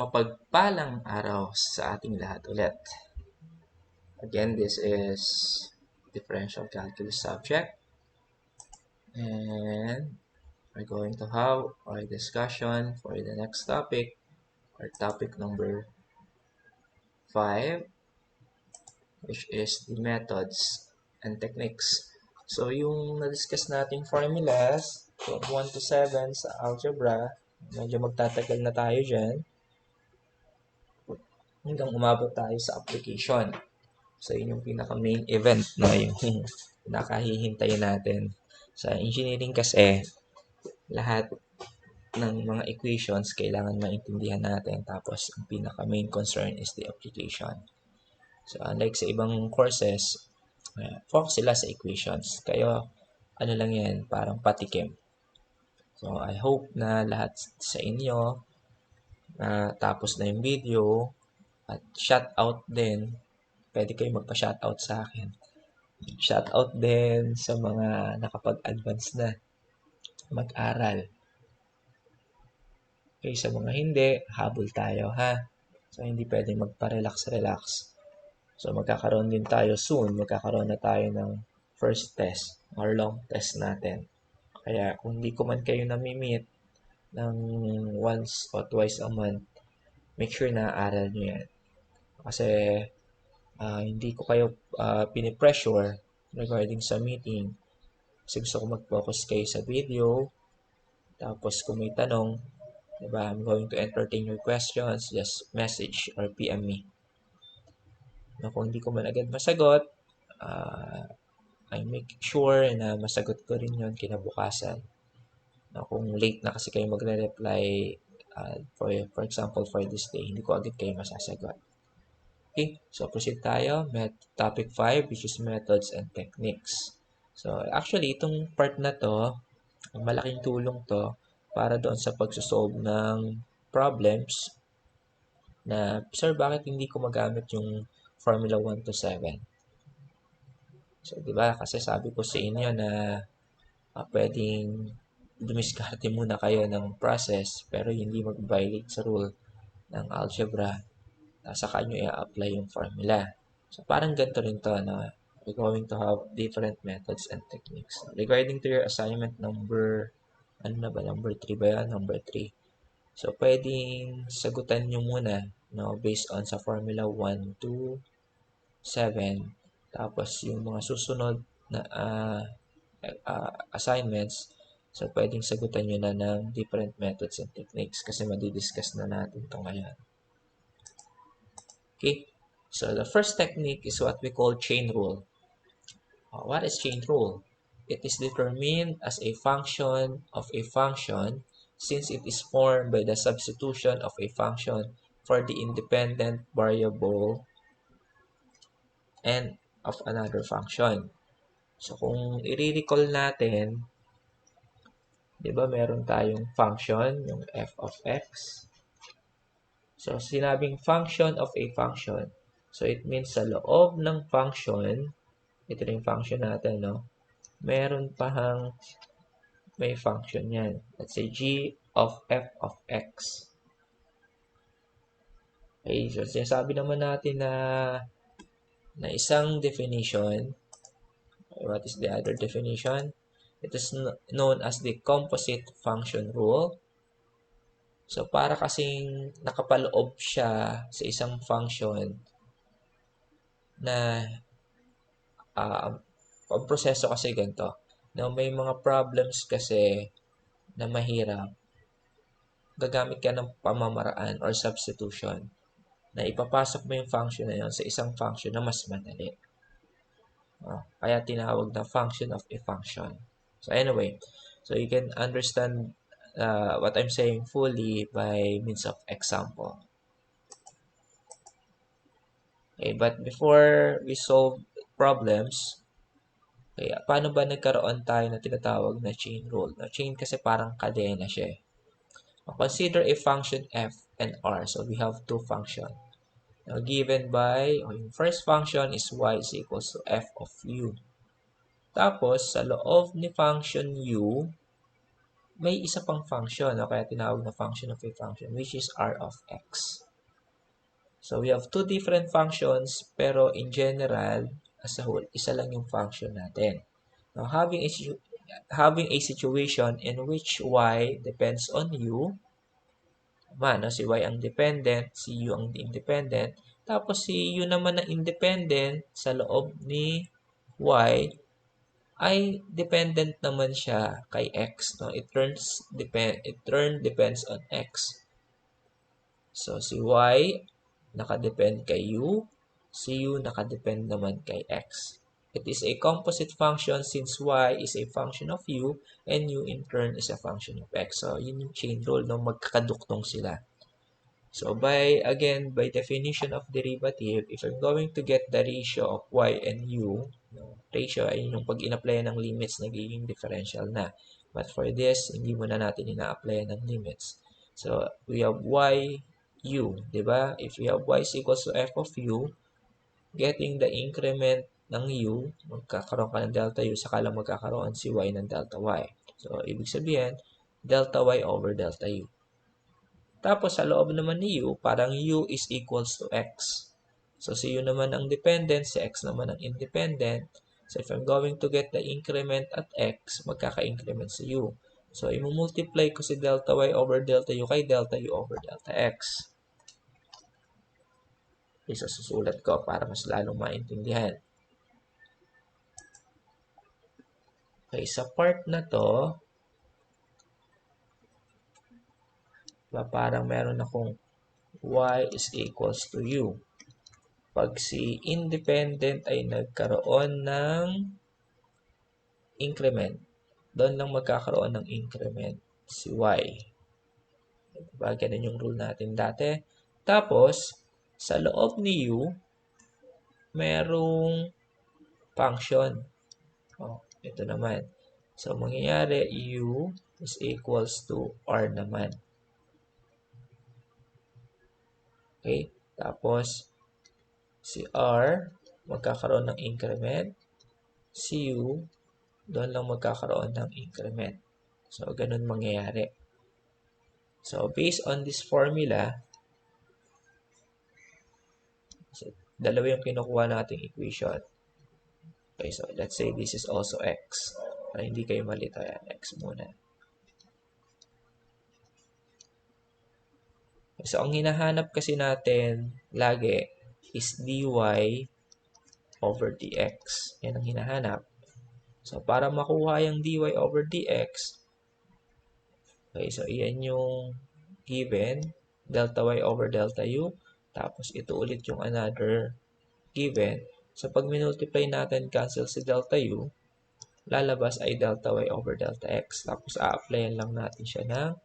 mapagpalang araw sa ating lahat ulit. Again, this is differential calculus subject, and we're going to have our discussion for the next topic, or topic number 5, which is the methods and techniques. So, yung na-discuss nating formulas from 1 to 7 sa algebra, medyo magtatagal na tayo dyan hanggang umabot tayo sa application. So, yun yung pinaka-main event, no? Yung pinakahihintay natin. Sa engineering kasi, lahat ng mga equations kailangan maintindihan natin. Tapos, ang pinaka-main concern is the application. So, unlike sa ibang courses, focus sila sa equations. Kayo, ano lang yan, parang patikim. So, I hope na lahat sa inyo, tapos na yung video, at shout out din. Pwede kayo magpa-shoutout sa akin. Shoutout din sa mga nakapag-advance na mag-aral. Okay, sa mga hindi, habol tayo, ha? So, hindi pwede magpa-relax-relax. So, magkakaroon din tayo soon. Magkakaroon na tayo ng first test or long test natin. Kaya, kung hindi ko man kayo nami-meet ng once or twice a month, make sure na aaral nyo yan. Kasi, hindi ko kayo pinipressure regarding sa meeting. Kasi gusto ko mag-focus kayo sa video. Tapos kung may tanong, diba, I'm going to entertain your questions. Just message or PM me. Na kung hindi ko man agad masagot, I make sure na masagot ko rin yun kinabukasan. Na kung late na kasi kayo magre-reply, for example, for this day, hindi ko agad kayo masasagot. Okay, so proceed tayo. Topic 5, which is methods and techniques. So, actually, itong part na to, malaking tulong to para doon sa pagsosolve ng problems na, sir, bakit hindi ko magamit yung formula 1 to 7? So, di ba? Kasi sabi ko sa inyo na pwedeng dumiskarte muna kayo ng process pero hindi mag-violate sa rule ng algebra. Saka nyo i-apply yung formula. So, parang ganito rin to, na we're going to have different methods and techniques. Regarding to your assignment number, number 3 ba yan? Number 3. So, pwedeng sagutan nyo muna, no, based on sa formula 1 to 7. Tapos, yung mga susunod na assignments, so, pwedeng sagutan nyo na ng different methods and techniques kasi madidiscuss na natin ito ngayon. Okay, so the first technique is what we call chain rule. What is chain rule? It is determined as a function of a function since it is formed by the substitution of a function for the independent variable and of another function. So kung i-recall natin, di ba meron tayong function, yung f of x. So, sinabing function of a function. So, it means sa loob ng function, ito yung function natin, no? Meron pahang may function yan. Let's say g of f of x. Okay, so sinasabi naman natin na isang definition. What is the other definition? It is known as the composite function rule. So, para kasing nakapaloob siya sa isang function na ang proseso kasi ganito. Na may mga problems kasi na mahirap. Gagamit ka ng pamamaraan or substitution na ipapasok mo yung function na yun sa isang function na mas madali. Kaya tinawag na function of a function. So, anyway. So, you can understand what I'm saying fully by means of example. Okay, but before we solve problems, okay, paano ba nagkaroon tayo na tinatawag na chain rule? Na chain kasi parang kadena siya. Consider a function f and r. So we have two functions. Now, given by, yung first function is y is equals to f of u. Tapos, sa loob ni function u, may isa pang function, o kaya tinawag na function of a function, which is r of x. So, we have two different functions, pero in general, as a whole, isa lang yung function natin. Now, having a situation in which y depends on u, no? Si y ang dependent, si u ang independent, tapos si u naman na independent sa loob ni y, ay dependent naman siya kay x, no? It depends on x. So si y nakadepend kay u, si u nakadepend naman kay x. It is a composite function since y is a function of u and u in turn is a function of x. So yun yung chain rule, no? Magkakaduktong sila. So by definition of derivative, if I'm going to get the ratio of y and u, no, ratio ay yung pag in-apply ng limits, nagiging differential na. But for this, hindi muna natin ina-apply ng limits. So we have y, u, di ba? If we have y is equals to f of u, getting the increment ng u, magkakaroon ka ng delta u, saka lang magkakaroon si y ng delta y. So ibig sabihin, delta y over delta u. Tapos, sa loob naman ni u, parang u is equals to x. So, si u naman ang dependent, si x naman ang independent. So, if I'm going to get the increment at x, magkaka-increment si u. So, i-multiply ko si delta y over delta u kay delta u over delta x. Isa susulat ko para mas lalong maintindihan. Okay, sa part na to, parang meron akong y is equals to u. Pag si independent ay nagkaroon ng increment, doon lang magkakaroon ng increment si y. Diba? Ganun yung rule natin dati. Tapos, sa loob ni u, merong function. Ito naman. So, mangyayari, u is equals to r naman. Okay? Tapos, si r, magkakaroon ng increment. Si u, doon lang magkakaroon ng increment. So, ganun mangyayari. So, based on this formula, so, dalawa yung kinukuha nating equation. Okay, so let's say this is also x. Para hindi kayo malito, yan, x muna. So, ang hinahanap kasi natin lagi is dy over dx. Yan ang hinahanap. So, para makuha yung dy over dx, okay, so iyan yung given, delta y over delta u, tapos ito ulit yung another given. So, pag minultiply natin, cancel si delta u, lalabas ay delta y over delta x. Tapos, a-applyan lang natin siya ng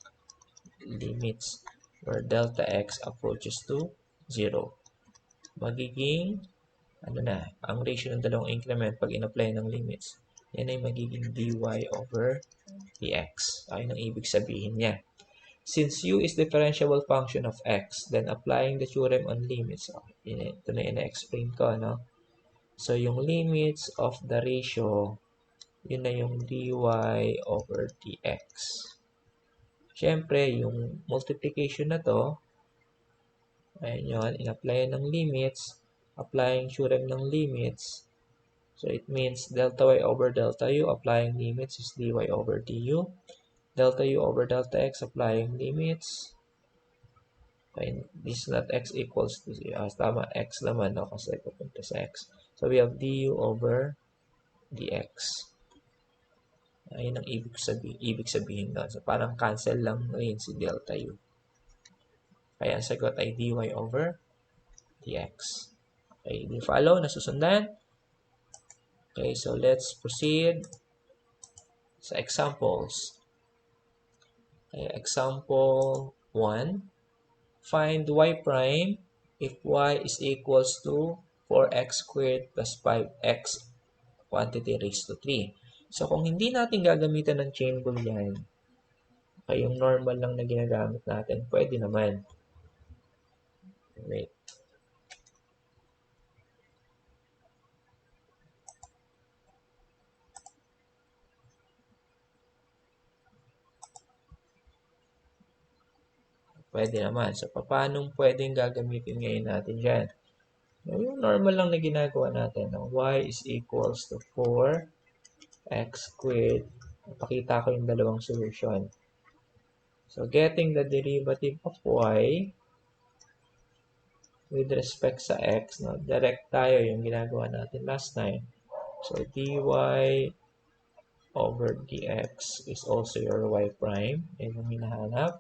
limits where delta x approaches to 0. Magiging, ang ratio ng dalawang increment pag in-apply ng limits, yan ay magiging dy over dx. Ayun ang ibig sabihin niya. Since u is differentiable function of x, then applying the theorem on limits, ito na ina-explain ko, no? So, yung limits of the ratio, yun na yung dy over dx. Siyempre, yung multiplication na to, ayan yun, in-apply ng limits, applying theorem ng limits. So, it means delta y over delta u, applying limits is dy over du. Delta u over delta x, applying limits. Okay, this is not x equals to 0. Tama, x naman, no? Kasi pupunta sa x. So, we have du over dx. Ayun ang ibig sabihin doon. So, parang cancel lang rin si delta u. Kaya ang sagot ay dy over dx. Okay, do you follow? Nasusundan? Okay, so let's proceed sa examples. Okay, example 1. Find y prime if y is equals to 4x squared plus 5x quantity raised to 3. So, kung hindi natin gagamitan ng chain rule yan, okay, yung normal lang na ginagamit natin, pwede naman. Wait. Pwede naman. So, paano pwedeng gagamitin ngayon natin dyan? Yung normal lang na ginagawa natin. Y is equals to 4x squared. Pakita ko yung dalawang solution. So, getting the derivative of y with respect sa x, no? Direct tayo yung ginagawa natin last time. So, dy over dx is also your y prime. Yan yung hinahanap.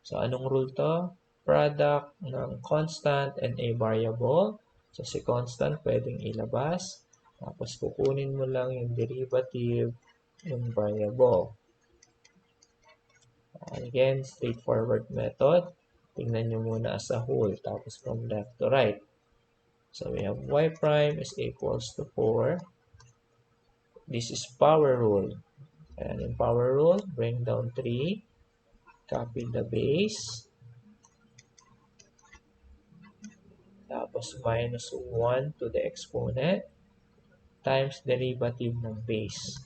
So, anong rule to? Product ng constant and a variable. So, si constant pwedeng ilabas. Tapos, kukunin mo lang yung derivative ng variable. Again, straightforward method. Tingnan nyo muna as a whole. Tapos, from left to right. So, we have y prime is equals to 4. This is power rule. And in power rule, bring down 3. Copy the base. Tapos, minus 1 to the exponent times derivative ng base.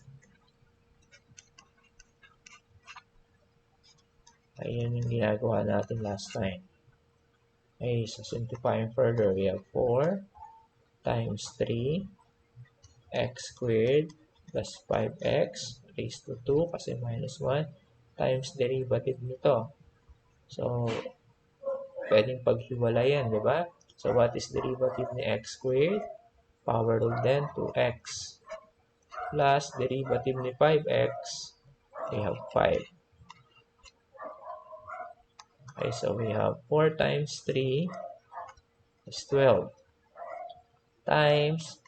Ayun yung ginagawa natin last time. Okay, so simplifying further, we have 4 times 3 x squared plus 5x raised to 2 kasi minus 1 times derivative nito. So, pwedeng paghiwalayan, di ba? So, what is derivative ni x squared? Power rule then 2x plus derivative ni 5x, we have 5. Okay, so we have 4 times 3 is 12 times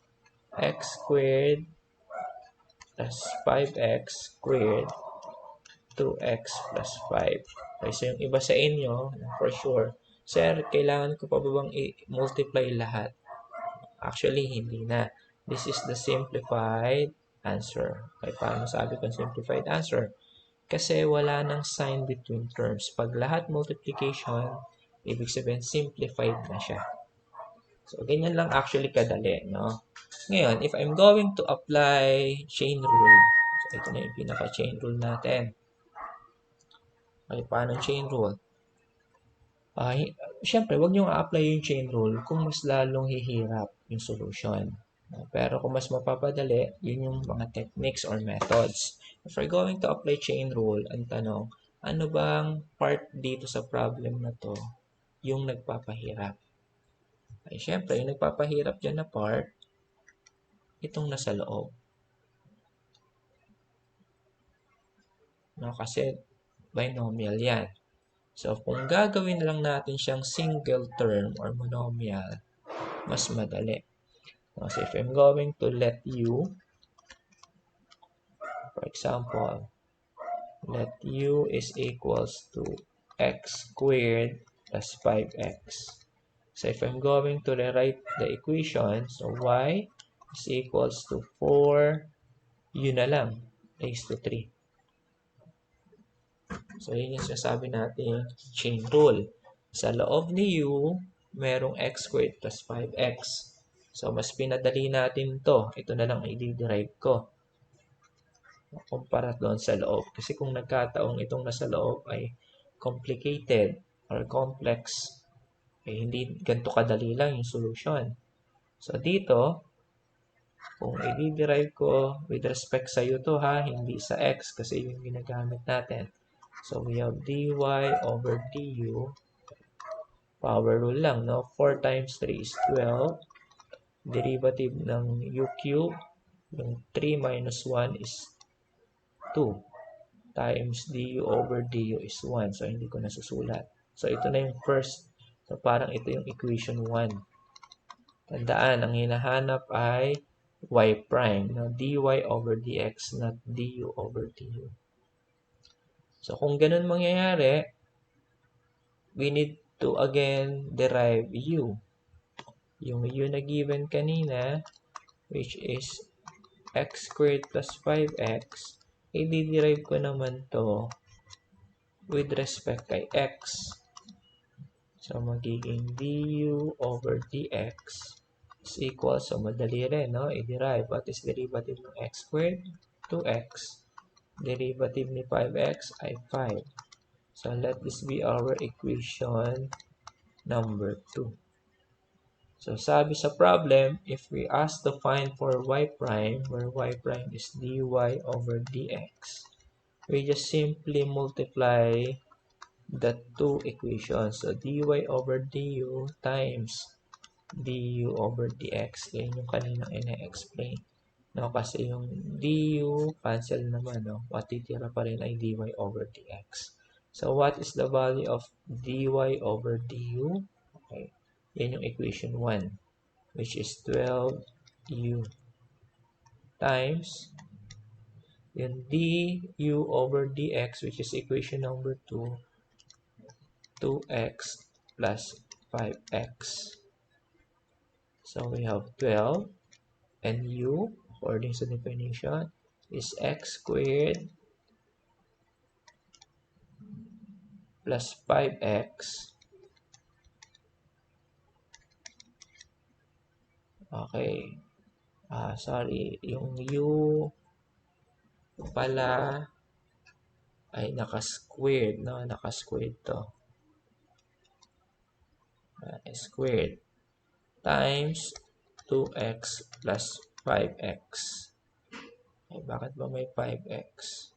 x squared plus 5x squared 2x plus 5. Okay, so yung iba sa inyo, for sure, sir, kailangan ko pa ba bang i-multiply lahat? Actually, hindi na. This is the simplified answer. Okay, paano sabi kong simplified answer? Kasi wala nang sign between terms. Pag lahat multiplication, ibig sabihin simplified na siya. So, ganyan lang actually kadali, no? Ngayon, if I'm going to apply chain rule, so ito na yung pinaka-chain rule natin. Okay, paano chain rule? Siyempre, huwag nyo a-apply yung chain rule kung mas lalong hihirap yung solution. Pero kung mas mapapadali, yun yung mga techniques or methods. If we're going to apply chain rule, ang tanong, ano bang part dito sa problem na to yung nagpapahirap? Ay, syempre, yung nagpapahirap dyan na part, itong nasa loob. No, kasi binomial yan. So, kung gagawin lang natin siyang single term or monomial, mas madali. No, so, if I'm going to let u, for example, let u is equals to x squared plus 5x. So, if I'm going to rewrite the equation, so y is equals to 4, yun na lang, raised to 3. So, yun yung sinasabi natin chain rule. Sa loob ni u, merong x squared plus 5x. So, mas pinadali natin to. Ito na lang i-derive ko. Kumpara doon sa loob. Kasi kung nagkataong itong nasa loob ay complicated or complex, eh, hindi ganito kadali lang yung solution. So, dito, kung i-derive ko with respect sa u to ha, hindi sa x kasi yung ginagamit natin. So, we have dy over du. Power rule lang, no? 4 times 3 is 12. Derivative ng u cube, yung 3 minus 1 is 2. Times du over du is 1. So, hindi ko nasusulat. So, ito na yung first. So, parang ito yung equation 1. Tandaan, ang hinahanap ay y prime. No? dy over dx, not du over du. So, kung ganun mangyayari, we need to again derive u. Yung u na given kanina, which is x squared plus 5x, i-derive ko naman to with respect kay x. So, magiging du over dx is equal, so madali rin, no? I-derive. What is derivative ng x squared? 2x. Derivative ni 5x ay 5. So let this be our equation number 2. So sabi sa problem, if we ask to find for y prime, where y prime is dy over dx, we just simply multiply the two equations. So dy over du times du over dx. Yan yung kaninang ina-explain. No, kasi yung du cancel naman, no? Matitira pa rin ay dy over dx. So what is the value of dy over du? Okay. Yan yung equation 1, which is 12u times yung du over dx, which is equation number 2, 2x plus 5x. So we have 12, and u, according to definition, is x squared plus 5x. Okay. Sorry, yung u pala ay naka-squared, no? Naka-squared to. Squared times 2x plus 5x. Okay, bakit ba may 5x?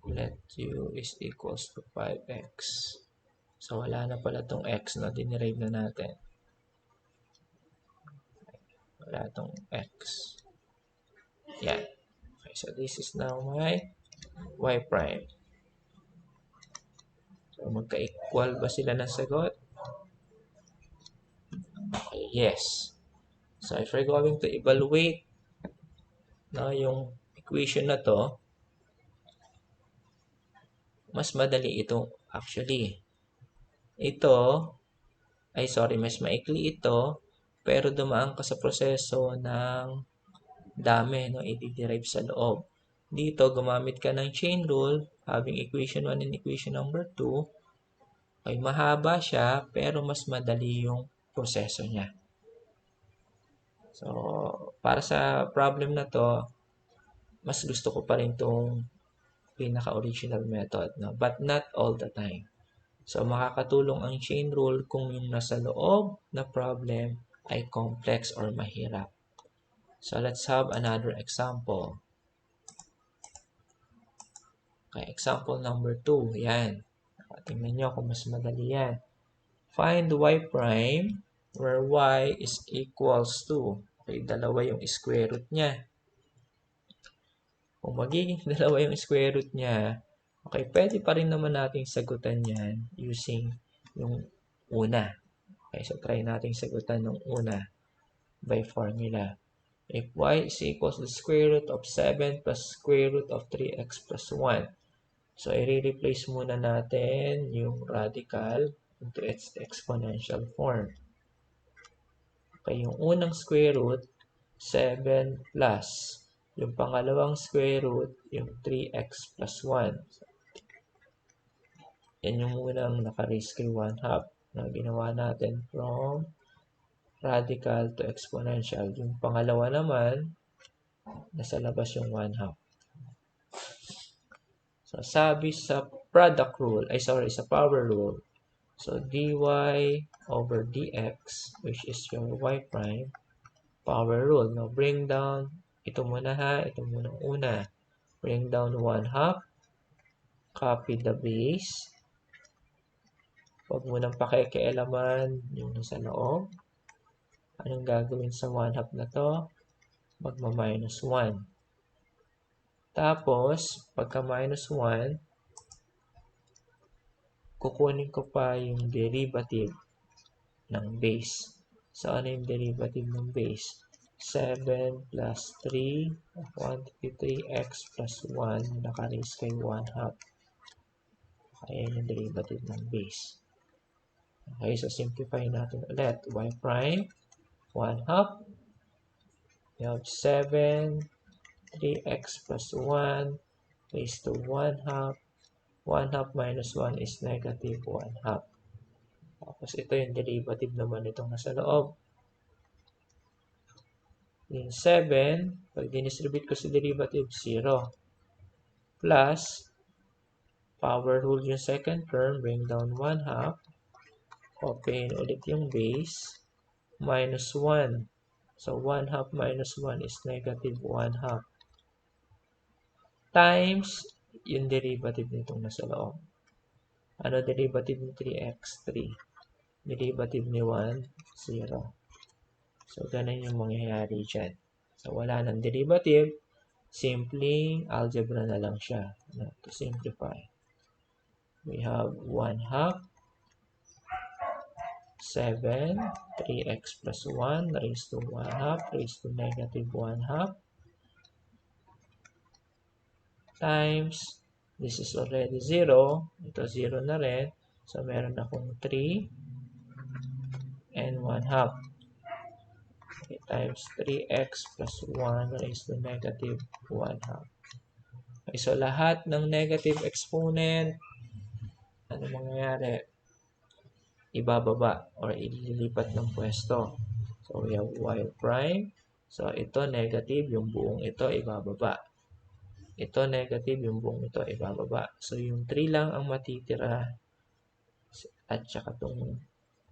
Let u is equals to 5x. So, wala na pala tong x na dinerive na natin. Wala tong x. Yan. Okay, so this is now my y prime. So, magka-equal ba sila ng sagot? Okay, yes. So, if we're going to evaluate yung equation na to, mas madali ito actually. Mas maikli ito, pero dumaan ka sa proseso ng dami, no, i-derive sa loob. Dito, gumamit ka ng chain rule, having equation 1 and equation number 2, ay mahaba siya, pero mas madali yung proseso niya. So, para sa problem na to, mas gusto ko pa rin itong pinaka-original method, no? But not all the time. So, makakatulong ang chain rule kung yung nasa loob na problem ay complex or mahirap. So, let's have another example. Okay, example number 2. Yan. Tingnan nyo kung mas madali yan. Find y prime where y is equals to. Okay, dalawa yung square root niya. Kung magiging dalawa yung square root niya, okay, pwede pa rin naman nating sagutan yan using yung una. Okay, so try nating sagutan yung una by formula. If y is equals to the square root of 7 plus square root of 3x plus 1. So, i-replace muna natin yung radical into its exponential form. Okay, yung unang square root, 7 plus. Yung pangalawang square root, yung 3x plus 1. Yan yung unang naka-raise kay 1/2 na ginawa natin from radical to exponential. Yung pangalawa naman, nasa labas yung 1/2. So, sabi sa product rule, sa power rule, so dy over dx, which is your y prime, power rule. Now, bring down, ito muna ha, ito muna una. Bring down 1/2, copy the base. Huwag mo nang pakikialaman yung nasa loob. Anong gagawin sa 1/2 na to? Magma-minus 1. Tapos, pagka minus 1, kukunin ko pa yung derivative ng base. So, ano yung derivative ng base? 7 plus 3, 153x plus 1, naka-raise kay 1/2. Ayan yung derivative ng base. Okay, so simplify natin ulit. Y prime, 1/2. You have 7, 3x plus 1, raised to 1/2. 1/2 minus 1 is negative 1/2. Tapos ito yung derivative naman itong nasa loob. Yung 7, pag dinistribute ko sa derivative, 0. Plus Power rule yung second term, bring down 1/2. Open ulit yung base. Minus 1. So, 1/2 minus 1 is negative 1/2. Times yung derivative nitong nasa loob. Ano derivative ni 3x? 3. Derivative ni 1, 0. So, ganun yung mangyayari dyan. So, wala nang derivative. Simpleng algebra na lang siya. To simplify, we have 1/2, 7, 3x plus 1 raised to 1/2 raised to negative 1/2 times, this is already 0. Ito 0 na rin. So, meron akong 3 and 1/2. Okay, times 3x plus 1 raised to negative 1/2. Okay, so lahat ng negative exponent, ano mangyayari? Ibababa or ililipat ng pwesto. So, we have y prime. So, ito negative, yung buong ito ibababa. Ito negative, yung buong ito ibababa. So, yung 3 lang ang matitira. At saka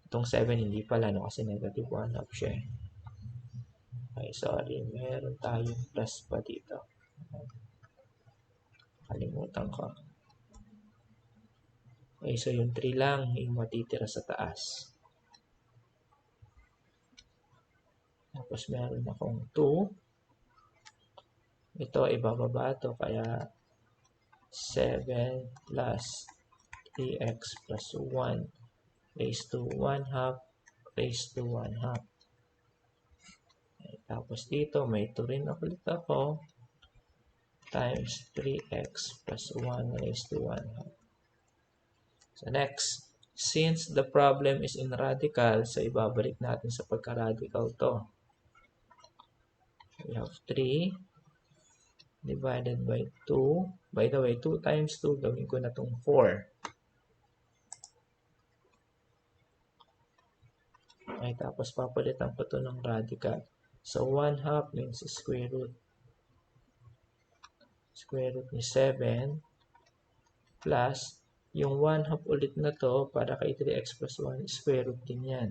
itong 7 hindi pala, no? Kasi negative 1/2 siya. Okay, sorry. Meron tayong plus pa dito. Kalimutan ko. Okay, so yung 3 lang yung matitira sa taas. Tapos meron akong 2. Ito, ibababa ito. Kaya 7 plus 3x plus 1 raised to 1/2 raised to 1/2. Okay, tapos dito, may 2 rin ulit ako. Times 3x plus 1 raised to 1/2. So next, since the problem is in radical, so ibabalik natin sa pagka-radical to. We have 3 divided by 2. By the way, 2 times 2, gawin ko na itong 4. Okay, tapos papalitan ko ito ng radical. So, 1/2 means square root. Square root ni 7 plus yung 1/2 ulit na to para kay 3x plus 1, square root din yan.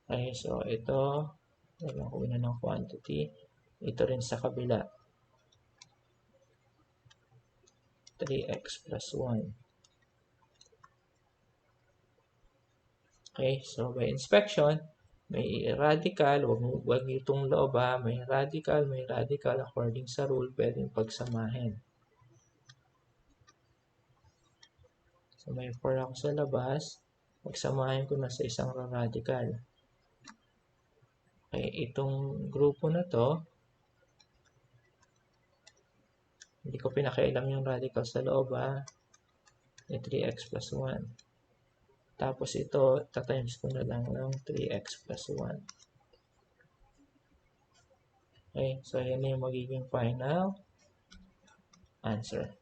Okay, so ito, wala ko na ng quantity. Ito rin sa kabila. 3x plus 1. Okay, so by inspection, may radical, wag itong loob ha, may radical according sa rule, pwedeng pagsamahin. So may 4 ako sa labas, pagsamahin ko na sa isang radical. Okay, itong grupo na to, hindi ko pinakialam yung radical sa loob ha, may 3x plus 1. Tapos ito, tatimes ko na lang ng 3x plus 1. Okay, so yan na yung magiging final answer.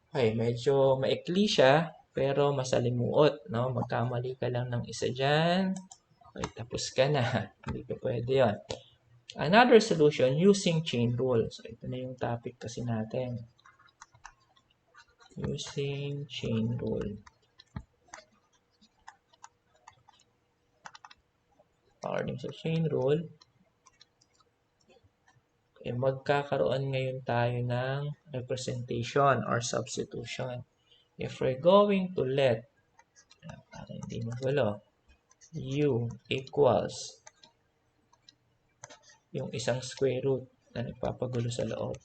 Okay, medyo maikli siya, pero masalimuot, no? Magkamali ka lang ng isa dyan. Okay, tapos ka na. Hindi ka pwede yun. Another solution using chain rule. So, ito na yung topic kasi natin. Using chain rule. According sa chain rule, magkakaroon ngayon tayo ng representation or substitution. If we're going to let, para hindi magulo, u equals yung isang square root na nagpapagulo sa loob.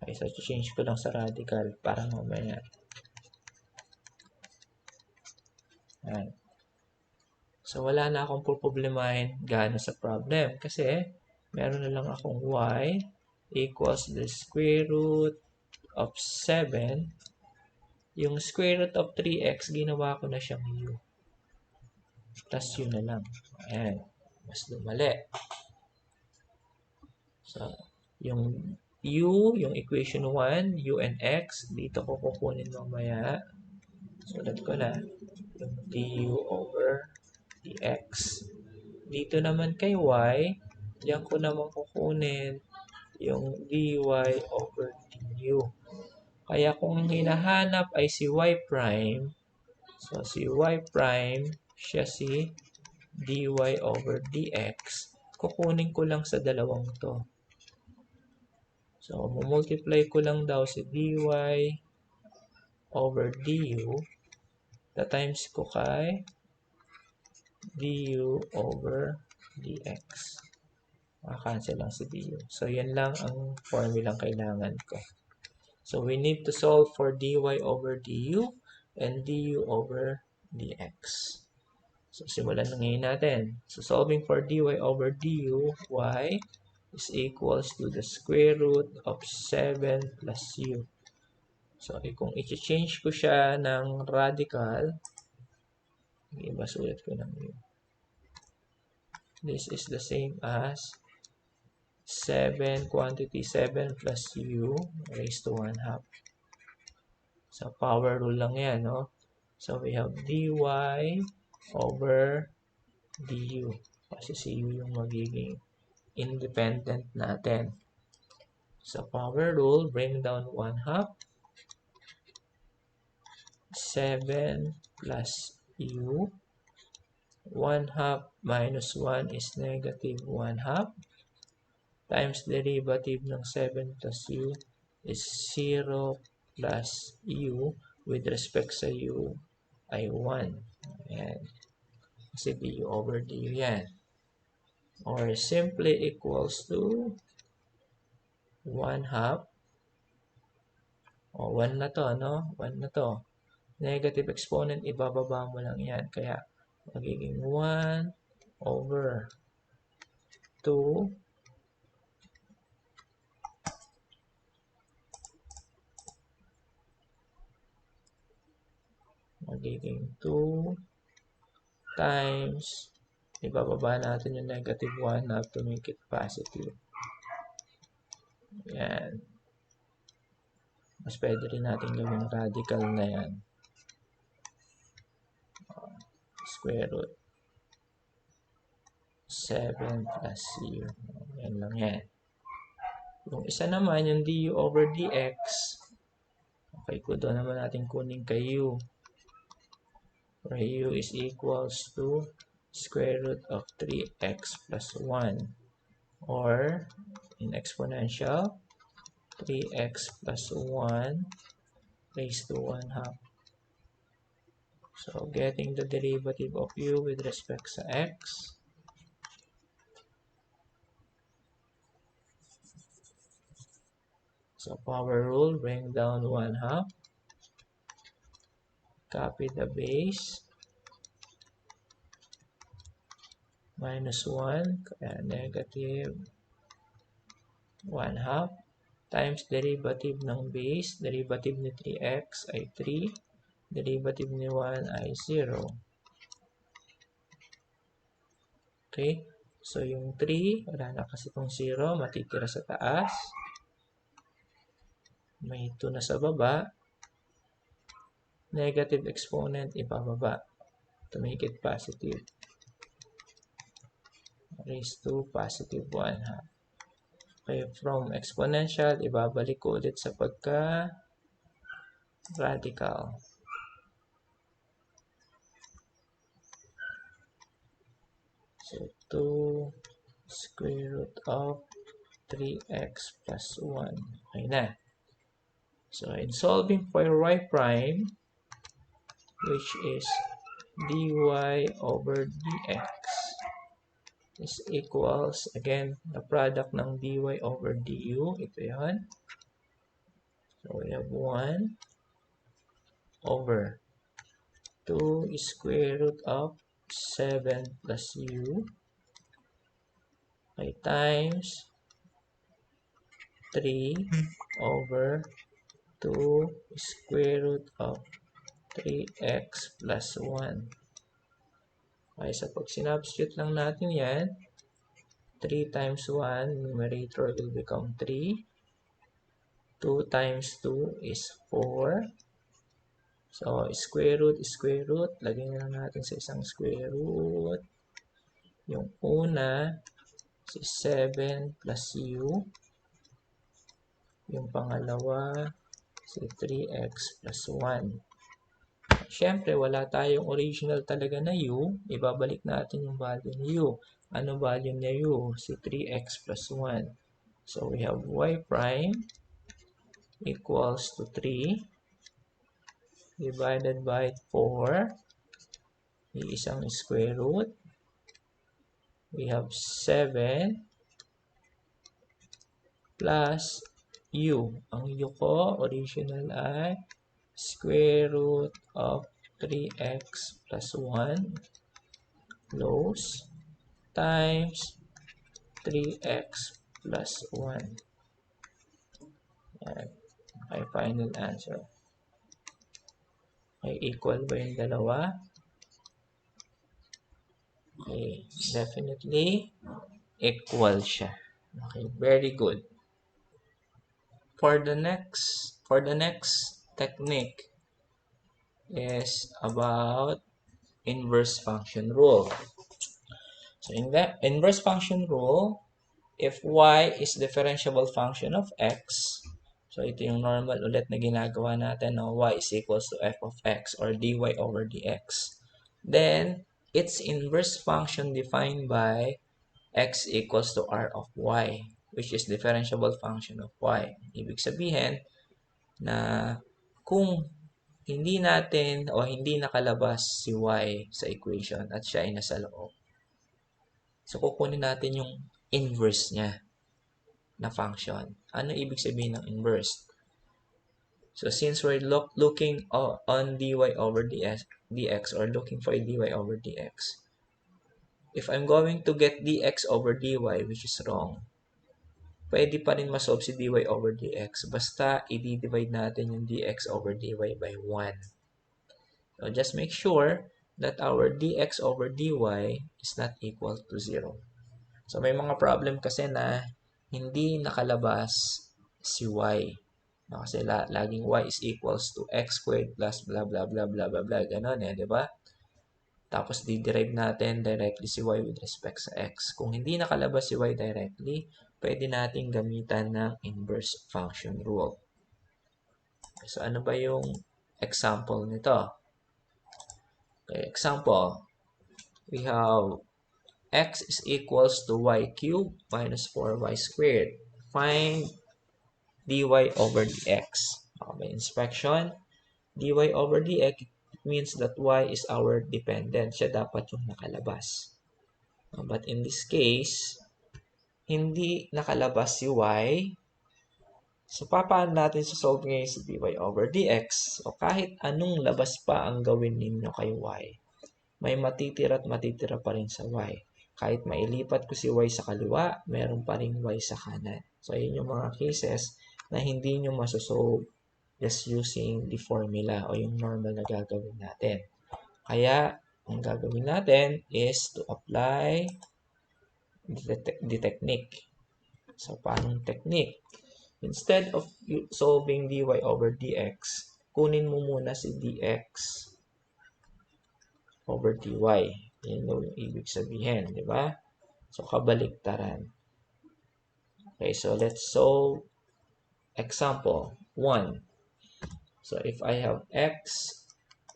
Okay, so change ko lang sa radical para mamaya. Ayan. So, wala na akong problemahin gano'n sa problem kasi meron na lang akong y equals the square root of 7. Yung square root of 3x, ginawa ko na siyang u. Plus u na lang. Ayan. Mas lumali. So, yung u, yung equation 1, u and x, dito ko kukunin mamaya. Sulat ko na. Yung du over dx Dito naman kay y, diyan ko naman kukunin yung dy over du. Kaya kung hinahanap ay si y prime, so si y prime, siya si dy over dx, kukunin ko lang sa dalawang to. So, multiply ko lang daw si dy over du, times ko kay du over dx. Maka-cancel lang si du. So, yan lang ang formulang kailangan ko. So, we need to solve for dy over du and du over dx. So, simulan na ngayon natin. So, solving for dy over du, y is equals to the square root of 7 plus u. So, kung i-change ko siya ng radical, i-basulit ko ng u. This is the same as 7 quantity 7 plus u raised to 1/2. So, power rule lang yan, no? So, we have dy over du. Kasi si u yung magiging independent natin. So, power rule, bring down 1/2. 7 plus u. 1/2 minus 1 is negative 1/2. Times derivative ng 7 plus u is 0 plus u. With respect sa u ay 1. Ayan. Kasi du over du yan. Or simply equals to 1/2. O, 1 na to, no? 1 na to. Negative exponent, ibababa mo lang yan. Kaya, magiging 1 over 2 magiging 2 times, ibababa natin yung negative 1 na to make it positive. Yan. Mas pwede rin natin gawing radical na yan. Square root 7 plus u. Yan lang yan. Yung isa naman, yung du over dx, okay, doon naman natin kunin kay u. Where u is equals to square root of 3x plus 1. Or, in exponential, 3x plus 1 raised to 1/2. So, getting the derivative of u with respect sa x. So, power rule, bring down 1/2. Copy the base. Minus 1, kaya negative 1/2. Times derivative ng base. Derivative ni 3x ay 3. Derivative ni 1 ay 0. Okay? So, yung 3, wala na kasi itong 0, matitira sa taas. May 2 na sa baba. Negative exponent, ibababa to make it positive. Raised to positive 1/2. Okay, from exponential, ibabalik ko ulit sa pagka-radical. So, 2 square root of 3x plus 1. Okay na. So, in solving for y prime, which is dy over dx, is equals, again, the product ng dy over du. Ito yan. So, we have 1 over 2 square root of 7 plus u. Okay, times 3 over 2 square root of 3x plus 1. Okay, so pag sinubstitute lang natin yan, 3 times 1, numerator will become 3. 2 times 2 is 4. So, square root, lagyan na lang natin sa isang square root. Yung una, si 7 plus u. Yung pangalawa, si 3x plus 1. Siyempre, wala tayong original talaga na u. Ibabalik natin yung value ni u. Ano value niya u? Si 3x plus 1. So, we have y prime equals to 3 divided by 4. Yung isang square root. We have 7 plus u. Ang u ko, original ay square root of 3x plus 1 close times 3x plus 1. Yan. Okay, final answer. Okay, equal ba yung dalawa? Okay, definitely equal siya. Okay, very good. For the next technique is about inverse function rule. So in the inverse function rule, if y is differentiable function of x, so ito yung normal ulit na ginagawa natin, no? Y is equals to f of x or dy over dx. Then, its inverse function defined by x equals to r of y, which is differentiable function of y. Ibig sabihin na kung hindi natin o hindi nakalabas si y sa equation at siya ay nasa loob, so kukunin natin yung inverse niya na function. Ano ibig sabihin ng inverse? So since we're looking on dy over dx or looking for dy over dx, if I'm going to get dx over dy, which is wrong, pwede pa rin masolve si dy over dx basta i-divide natin yung dx over dy by 1. So just make sure that our dx over dy is not equal to 0. So may mga problem kasi na hindi nakalabas si y. No, kasi laging y is equals to x squared plus blah blah blah blah blah blah. Ganon di ba? Tapos di-derive natin directly si y with respect sa x. Kung hindi nakalabas si y directly, pwede nating gamitan ng inverse function rule. So ano ba yung example nito? Okay, example, we have x is equals to y cubed minus 4y squared. Find dy over dx. Okay, inspection. Dy over dx means that y is our dependent. Siya dapat yung nakalabas. But in this case, hindi nakalabas si y. So, papaano natin sa solve ngayon si dy over dx? So, kahit anong labas pa ang gawin ninyo kay y, may matitira at matitira pa rin sa y. Kahit mailipat ko si y sa kaliwa, meron pa rin y sa kanan. So, yun yung mga cases na hindi nyo masosolve just using the formula o yung normal na gagawin natin. Kaya, ang gagawin natin is to apply the technique. So, paano technique? Instead of solving dy over dx, kunin mo muna si dx over dy. Yan yung ibig sabihin, di ba? So, kabaliktaran. Okay, so let's solve example 1. So, if I have x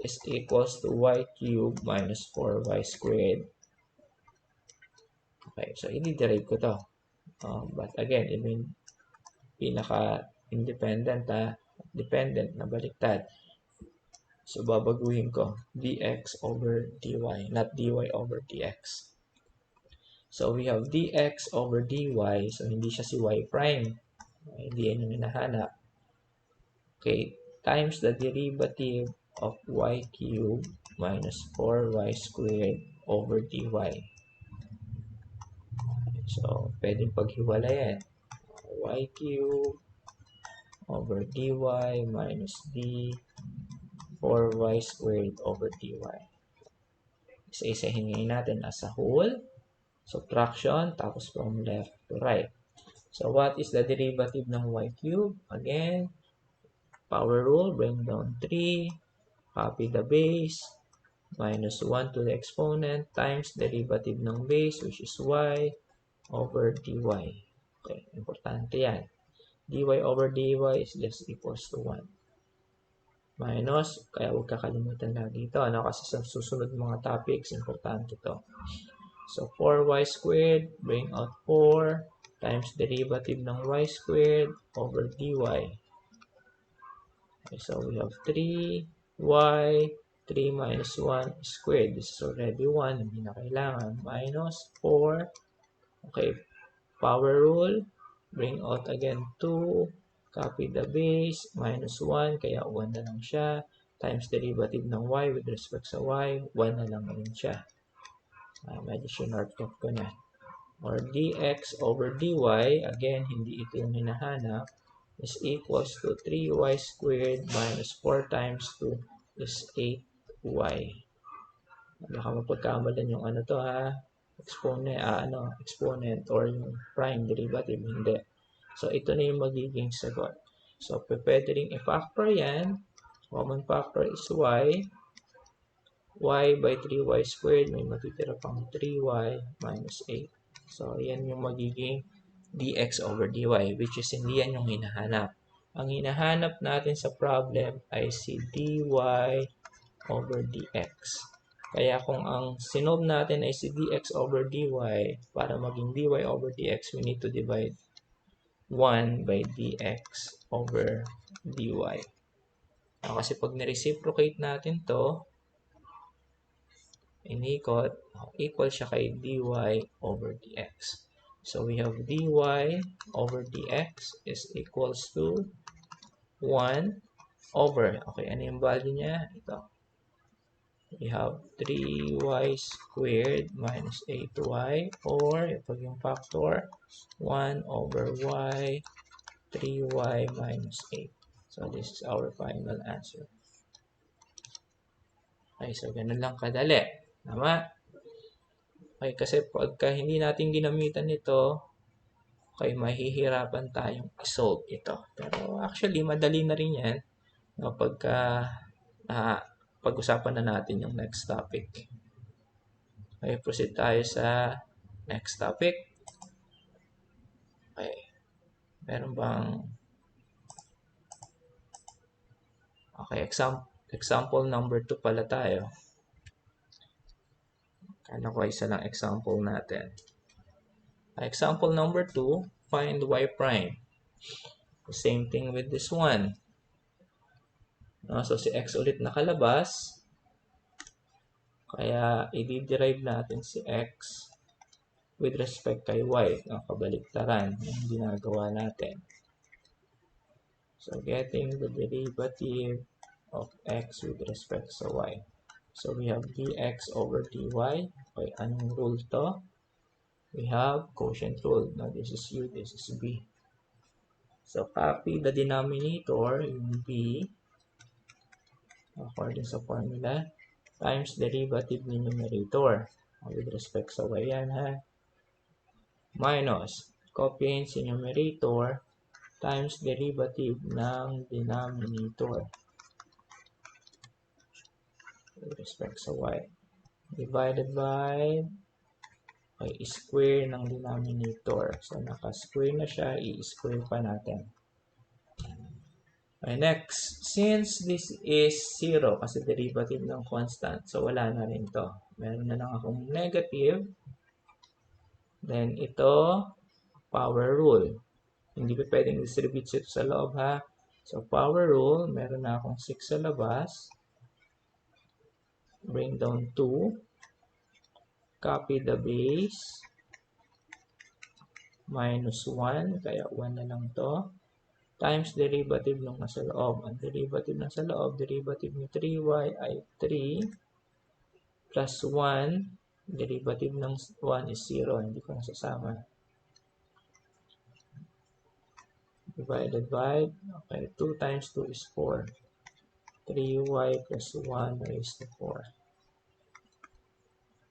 is equals to y cubed minus 4y squared. Okay, so i-derive ko to. But again, even pinaka-independent, dependent na baliktad. So, babaguhin ko dx over dy, not dy over dx. So, we have dx over dy. So, hindi siya si y prime. Hindi yan yung hinahanap. Okay, times the derivative of y cubed minus 4y squared over dy. So, pwedeng paghiwalayan. Y cubed over dy minus d 4y squared over dy. Isa-isahin ngayon natin as a whole. Subtraction, tapos from left to right. So, what is the derivative ng y cubed? Again, power rule, bring down 3, copy the base, minus 1 to the exponent times derivative ng base, which is y over dy. Okay, importante yan. Dy over dy is just equals to 1. Minus, kaya huwag kakalimutan lagi ito. Ano? Kasi sa susunod mga topics, importante ito. So, 4y squared, bring out 4 times derivative ng y squared over dy. Okay, so we have 3y, 3 minus 1 squared. This is already 1, hindi na kailangan. Minus 4. Okay, power rule. Bring out again 2. Copy the base. Minus 1, kaya 1 na lang siya. Times derivative ng y with respect sa y, 1 na lang rin siya. Medyo shortcut ko na. Or dx over dy, again, hindi ito yung hinahanap, is equals to 3y squared minus 4 times 2 is 8y. Baka mapagkamalan yung ano to ha, exponent or yung prime derivative, hindi. So, ito na yung magiging sagot. So, pwede rin i-factor yan. Common factor is y. Y by 3y squared, may matitira pang 3y minus 8. So, yan yung magiging dx over dy, which is hindi yan yung hinahanap. Ang hinahanap natin sa problem ay si dy over dx. Kaya kung ang sinolve natin ay si dx over dy, para maging dy over dx, we need to divide 1 by dx over dy. Kasi pag na-reciprocate natin to, inikot, equal siya kay dy over dx. So, we have dy over dx is equals to 1 over, okay, ano yung value niya? Ito. We have 3y squared minus 8y, or, pag yung factor, 1 over y, 3y minus 8. So, this is our final answer. Okay, so ganun lang kadali. Tama? Okay, kasi pagka hindi natin ginamitan ito, okay, mahihirapan tayong i-solve ito. Pero actually, madali na rin yan pagka pag-usapan na natin yung next topic. Okay, proceed tayo sa next topic. Okay, meron bang... Okay, example number 2 pala tayo. Kala ko isa lang example natin. Example number 2, find y prime. The same thing with this one. So, si x ulit nakalabas. Kaya, i-derive natin si x with respect kay y. Kabaliktaran yung ginagawa natin. So, getting the derivative of x with respect sa y. So, we have dx over dy. Okay, anong rule to? We have quotient rule. Now, this is u, this is b. So, copy the denominator, yung b, according sa formula, times derivative ng numerator. With respect sa y yan, ha? Minus, copying si numerator, times derivative ng denominator. With respect sa y. Divided by square ng denominator. So, naka-square na siya, i-square pa natin. Okay, next. Since this is 0, kasi derivative ng constant, so wala na rin to. Meron na lang akong negative. Then, ito, power rule. Hindi pa pwedeng distribute ito sa loob, ha? So, power rule, meron na akong 6 sa labas. Bring down 2. Copy the base. Minus 1, kaya 1 na lang to. Times derivative ng nasa loob. Ang derivative ng sa loob, derivative ng 3y ay 3. Plus 1, derivative ng 1 is 0. Hindi ko nasasama. Divided by, okay, 2 times 2 is 4. 3y plus 1 raised to 4.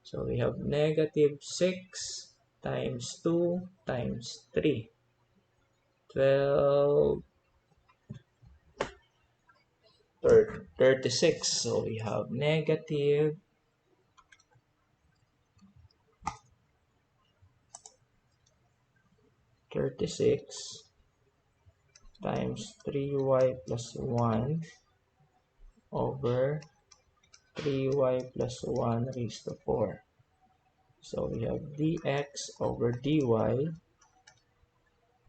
So, we have negative 6 times 2 times 3. 12, 36. So, we have negative 36 times 3y plus 1 over 3y plus 1 raised to 4. So we have dx over dy.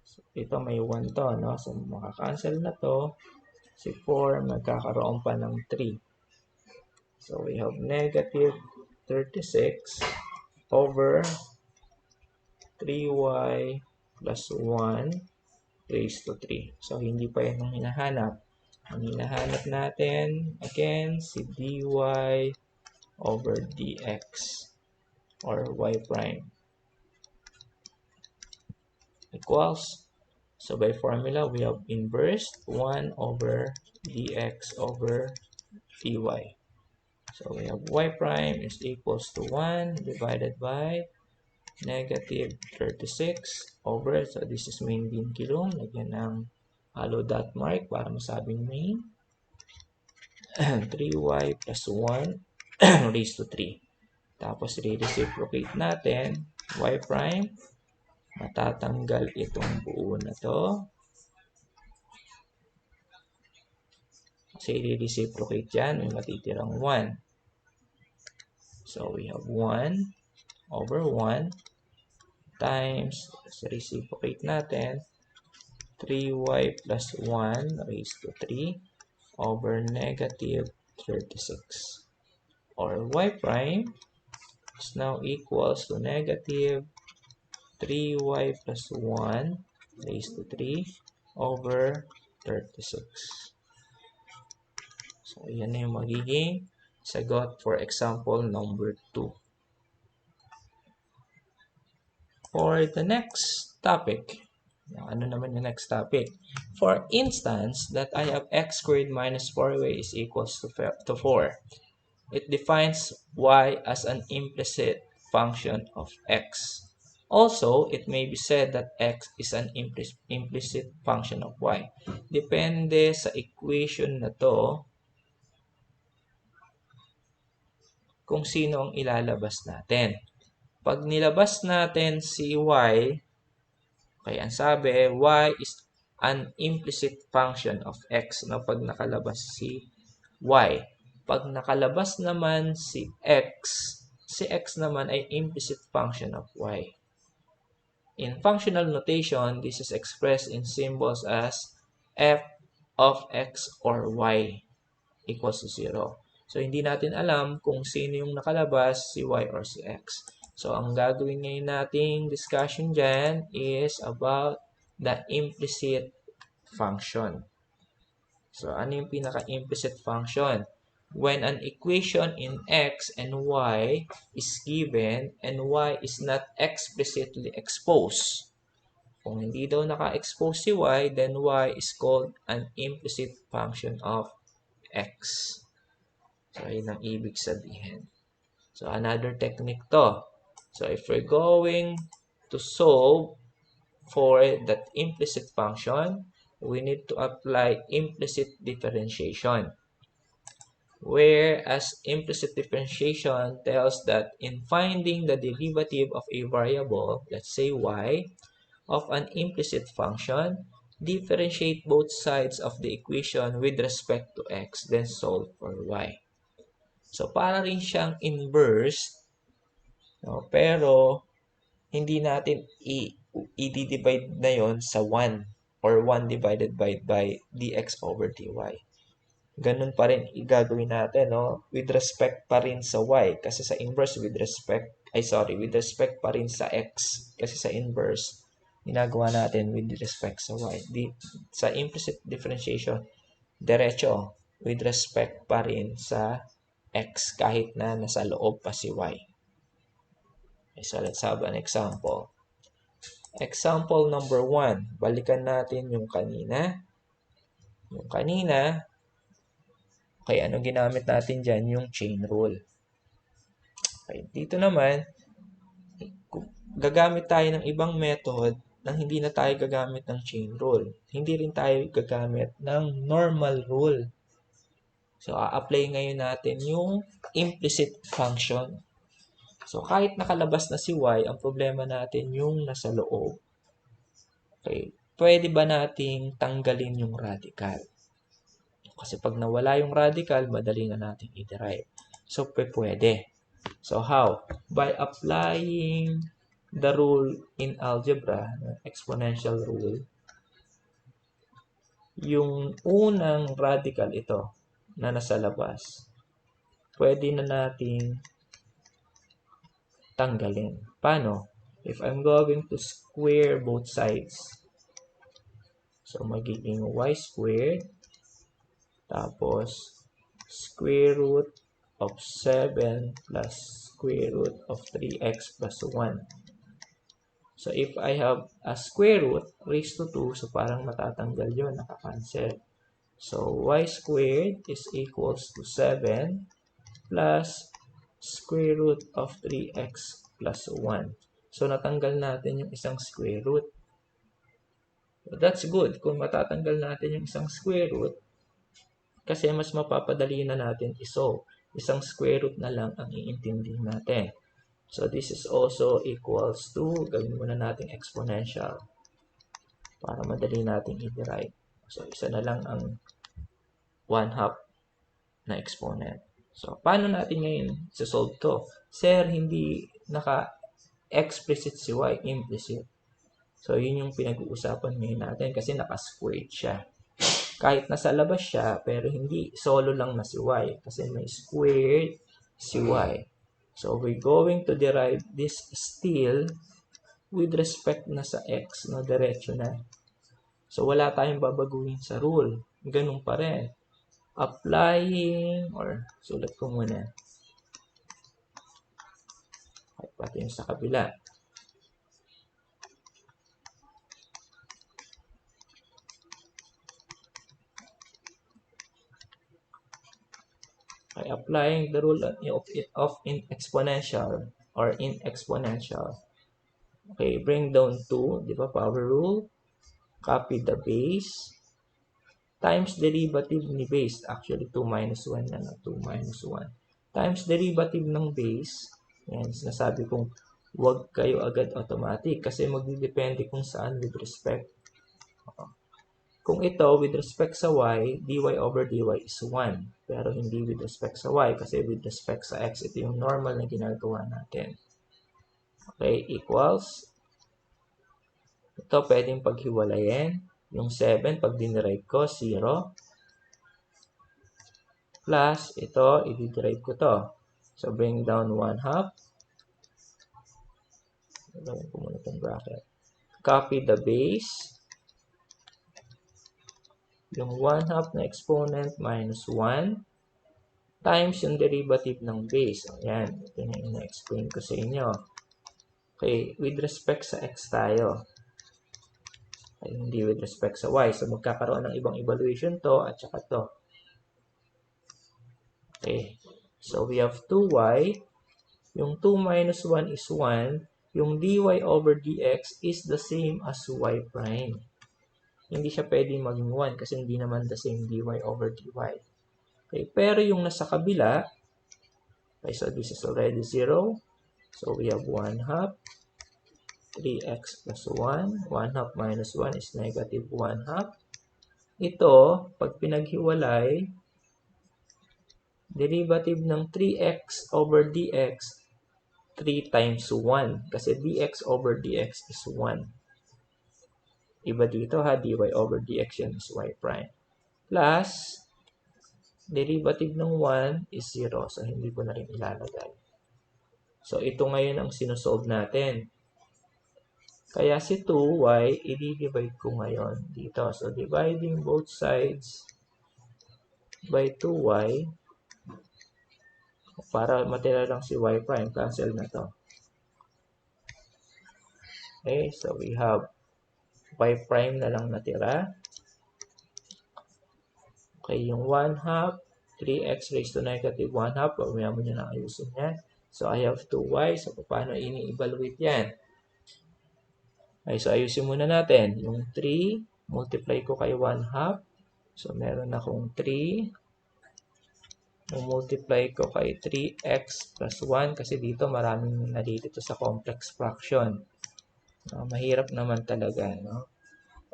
So, ito may 1 to, no? So makakancel na to. Si 4 magkakaroon pa ng 3. So we have negative 36 over 3y plus 1 raised to 3. So hindi pa yan ang hinahanap. Ang hinahanap natin, again, si dy over dx or y prime equals, so by formula, we have inverse 1 over dx over dy. So we have y prime is equals to 1 divided by negative 36 over, so this is main vinculum, lagyan ng hollow dot mark para masabing main, 3y plus 1 raised to 3. Tapos re-reciprocate natin, y prime, matatanggal itong buo na to. Kasi re-reciprocate yan, may matitirang 1. So we have 1 over 1 times, so reciprocate natin, 3y plus 1 raised to 3 over negative 36. Or y prime is now equals to negative 3y plus 1 raised to 3 over 36. So, yan na yung magiging sagot for example number 2. For the next topic, ano naman yung next topic? For instance, that I have x squared minus 4y is equals to 4. It defines y as an implicit function of x. Also, it may be said that x is an implicit function of y. Depende sa equation na to kung sino ang ilalabas natin. Pag nilabas natin si y, kaya ang sabi, y is an implicit function of x. No? Pag nakalabas si y. Pag nakalabas naman si x naman ay implicit function of y. In functional notation, this is expressed in symbols as f of x or y equals to 0. So, hindi natin alam kung sino yung nakalabas, si y or si x. So, ang gagawin ngayon nating discussion dyan is about the implicit function. So, ano yung pinaka-implicit function? When an equation in x and y is given and y is not explicitly exposed. Kung hindi daw naka-expose si y, then y is called an implicit function of x. So, yun ang ibig sabihin. So, another technique to. So, if we're going to solve for that implicit function, we need to apply implicit differentiation. Whereas implicit differentiation tells that in finding the derivative of a variable, let's say y, of an implicit function, differentiate both sides of the equation with respect to x, then solve for y. So, para rin siyang inverse, no? Pero hindi natin i-divide na yon sa 1 or 1 divided by dx over dy. Ganun pa rin gagawin natin, no? With respect pa rin sa y. Kasi sa inverse, with respect pa rin sa x. Kasi sa inverse, ginagawa natin with respect sa y. Sa implicit differentiation, diretso, with respect pa rin sa x kahit na nasa loob pa si y. Okay, so let's have an example. Example number 1. Balikan natin yung kanina. Okay, anong ginamit natin dyan? Yung chain rule. Okay, dito naman, gagamit tayo ng ibang method nang hindi na tayo gagamit ng chain rule. Hindi rin tayo gagamit ng normal rule. So, a-apply ngayon natin yung implicit function. So, kahit nakalabas na si y, ang problema natin yung nasa loob. Okay, pwede ba nating tanggalin yung radical? Kasi pag nawala yung radical, madali na nating i-derive. So, pwede. So, how? By applying the rule in algebra, exponential rule, yung unang radical ito na nasa labas, pwede na nating tanggalin. Paano? If I'm going to square both sides, so magiging y squared, tapos square root of 7 plus square root of 3x plus 1. So, if I have a square root raised to 2, so parang matatanggal yun, nakakancel. So, y squared is equals to 7 plus square root of 3x plus 1. So, natanggal natin yung isang square root. So, that's good. Kung matatanggal natin yung isang square root, kasi mas mapapadali na natin isolve. Isang square root na lang ang iintindihin natin. So, this is also equals to, gawin muna natin exponential para madali natin i-derive. So, isa na lang ang 1/2 na exponent. So, paano natin ngayon solve to? Sir, hindi naka-explicit si y, implicit. So, yun yung pinag-uusapan ngayon natin kasi naka-squared siya. Kahit nasa labas siya, pero hindi solo lang na si y kasi may squared si y. So, we're going to derive this still with respect na sa x, no? Diretso na. So, wala tayong babaguhin sa rule. Ganun pa rin. Applying, or sulat ko muna. At pati yung sa kabila. By applying the rule of exponential or in exponential. Okay, bring down 2, di ba, power rule. Copy the base. Times derivative ni base. Actually, 2 minus 1 na, 2 minus 1. Times derivative ng base. Yan, sinasabi kong huwag kayo agad automatic kasi magdidepende kung saan with respect. Kung ito, with respect sa y, dy over dy is 1. Pero hindi with respect sa y kasi with respect sa x, ito yung normal na ginagawa natin. Okay, equals. Ito pwedeng paghiwalayin. Yung 7, pag dinerive ko, 0. Plus, ito, i-derive ko to. So, bring down 1/2. Gawin ko muna itong bracket. Copy the base. Yung 1/2 na exponent minus 1 times yung derivative ng base. Ayan, ito na yung na-explain ko sa inyo. Okay, with respect sa x tayo. Ay, hindi with respect sa y. So, magkakaroon ng ibang evaluation to at saka to. Okay, so we have 2y. Yung 2 minus 1 is 1. Yung dy over dx is the same as y prime. Hindi siya pwedeng maging 1 kasi hindi naman the same dy over dy. Okay, pero yung nasa kabila, okay, so this is already 0. So we have 1/2. 3x plus 1. 1/2 minus 1 is negative 1/2. Ito, pag pinaghiwalay, derivative ng 3x over dx, 3 times 1. Kasi dx over dx is 1. Iba dito ha, dy over dx yan is y prime. Plus, derivative ng 1 is 0. So, hindi ko na rin ilalagay. So, ito ngayon ang sinusolve natin. Kaya si 2y, i-divide ko ngayon dito. So, dividing both sides by 2y, para matira lang si y prime, cancel na to. Okay, so we have y prime na lang natira. Okay, yung 1/2, 3x raised to negative 1/2, pamaya mo nyo na ayusin yan. So, I have 2y. So, paano ini-evaluate yan? Okay, so ayusin muna natin. Yung 3, multiply ko kay 1/2. So, meron akong 3. Multiply ko kay 3x plus 1 kasi dito maraming nalilito sa complex fraction. Mahirap naman talaga, no?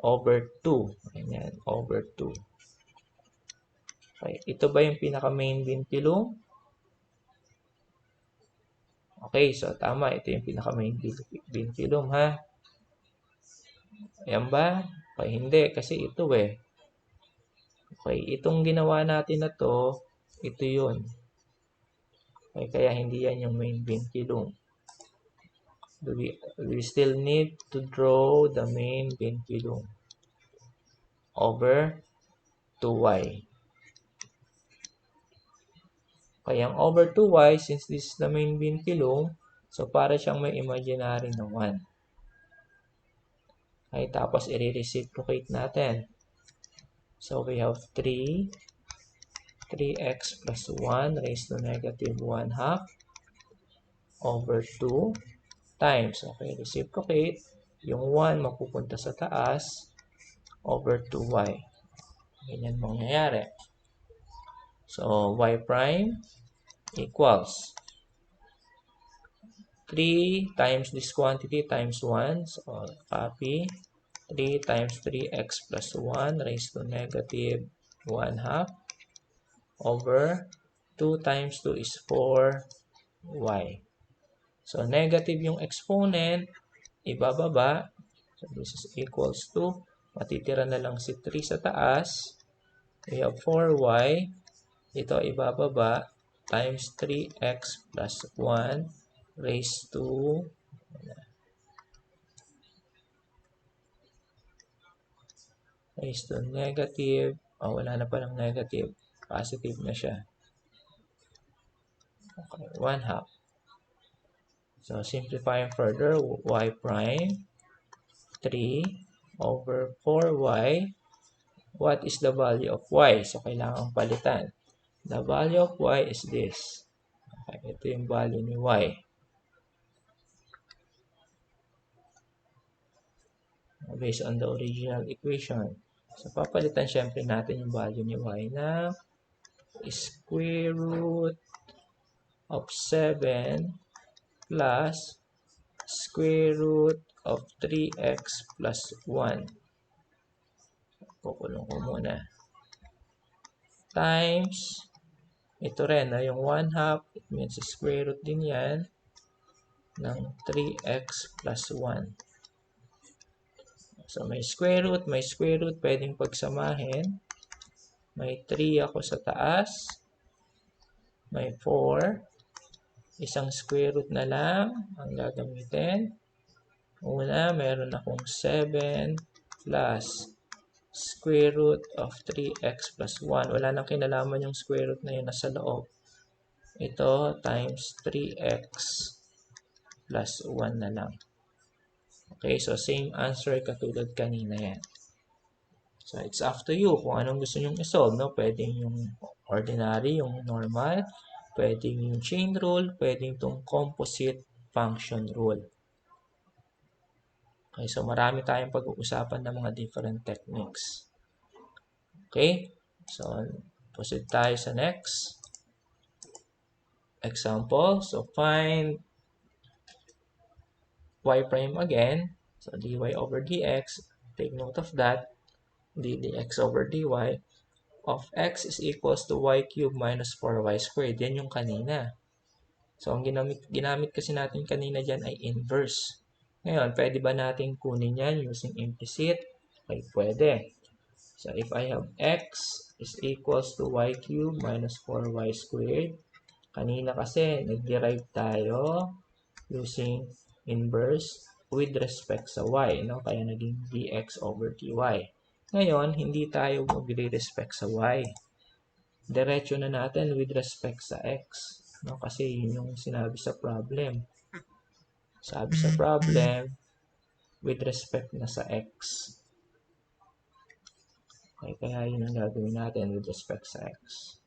over 2. Ganyan, over 2. Okay, ito ba yung pinaka-main vinculum? Okay, so tama. Ito yung pinaka-main vinculum, ha? Ayan ba? Okay, hindi. Kasi ito eh. Okay, itong ginawa natin na to, ito yun. Okay, kaya hindi yan yung main vinculum. We still need to draw the main vinculum over 2y. Kaya ang over 2y, since this is the main vinculum, so para siyang may imaginary na 1. Okay, tapos i-reciprocate natin. So we have 3x plus 1 raised to negative 1 half over 2 times. Okay, reciprocate. Yung 1 mapupunta sa taas over 2y. Ganyan mangyayari. So, y prime equals 3 times this quantity times 1. So, copy. 3 times 3x plus 1 raised to negative 1 half over 2 times 2 is 4y. So, negative yung exponent, ibababa. So, this is equals to, matitira na lang si 3 sa taas. We have 4y. Ito ibababa times 3x plus 1 raised to negative. Wala na palang negative. Positive na siya. Okay, 1 half. So, simplifying further, y prime 3 over 4y. What is the value of y? So, kailangan palitan. The value of y is this. Okay, ito yung value ni y. Based on the original equation. So, papalitan syempre natin yung value ni y na square root of 7 plus square root of 3x plus 1. Kukulong ko muna. Times, ito rin, yung 1 half, it means square root din yan, ng 3x plus 1. So, may square root, pwedeng pagsamahin. May 3 ako sa taas. May 4. Isang square root na lang ang gagamitin. Una, meron akong 7 plus square root of 3x plus 1. Wala nang kinalaman yung square root na yun nasa loob. Ito times 3x plus 1 na lang. Okay, so same answer katulad kanina yan. So, it's up to you kung anong gusto nyong isolve, no? Pwedeng yung ordinary, yung normal, pwedeng yung chain rule, pwedeng itong composite function rule. Okay, so marami tayong pag-uusapan ng mga different techniques. Okay, so proceed tayo sa next example. So, find y prime again. So, dy over dx, take note of that. Dx over dy of x is equals to y cubed minus 4y squared. Yan yung kanina. So, ang ginamit kasi natin kanina dyan ay inverse. Ngayon, pwede ba natin kunin yan using implicit? Okay, pwede. So, if I have x is equals to y cubed minus 4y squared, kanina kasi nag-derive tayo using inverse with respect sa y, no? Kaya naging dx over dy. Ngayon, hindi tayo magre-respect sa y. Diretso na natin with respect sa x, no? Kasi yun yung sinabi sa problem. Sabi sa problem, with respect na sa x. Okay, kaya yun ang gagawin natin with respect sa x.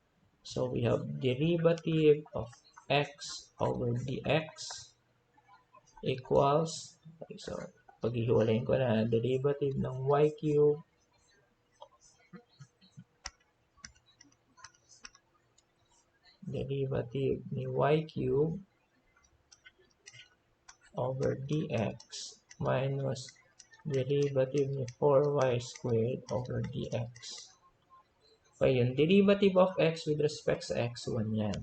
So, we have derivative of x over dx equals, okay, so, paghihiwalayin ko na, derivative ng y cube derivative ni y cube over dx minus derivative ni 4y squared over dx. Okay, yung derivative of x with respect sa x, 1 yan.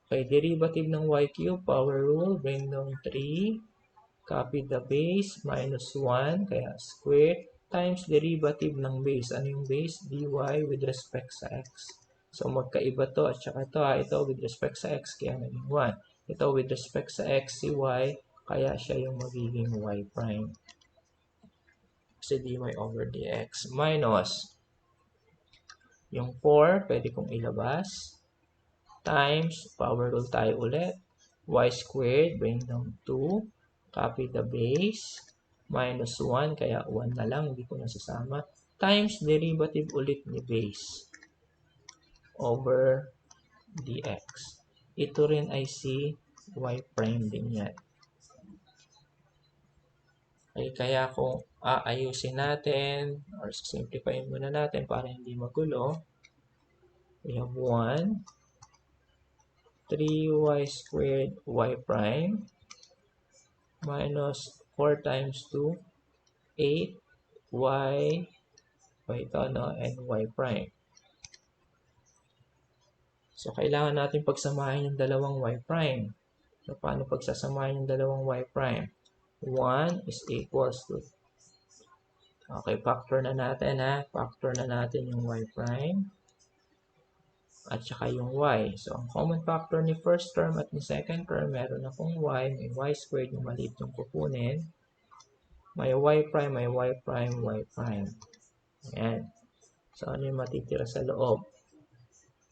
Okay, derivative ng y cube, power rule, bring down 3, copy the base, minus 1, kaya square, times derivative ng base. Ano yung base? dy with respect sa x. So, magkaiba to at saka to. Ito with respect sa x, kaya naging 1. Ito with respect sa x, si y, kaya siya yung magiging y prime. Kasi dy over dx minus yung 4, pwede kong ilabas, times, power rule tayo ulit, y squared, bring down 2, copy the base, minus 1, kaya 1 na lang, hindi ko nasasama, times derivative ulit ni base over dx. Ito rin ay si y prime din yan. Okay, kaya kung aayusin natin, or simplify muna natin para hindi magulo, we have 1, 3y squared y prime minus 4 times 2, 8y, ito, no, and y prime. So, kailangan natin pagsamahin yung dalawang y prime. So, paano pagsasamahin yung dalawang y prime? 1 is equals to, okay, factor na natin, ha? Factor na natin yung y prime at saka yung y. So, ang common factor ni first term at ni second term, meron akong y, may y squared, yung maliit yung kukunin. May y prime, may y prime, y prime. Ayan. So, ano yung matitira sa loob?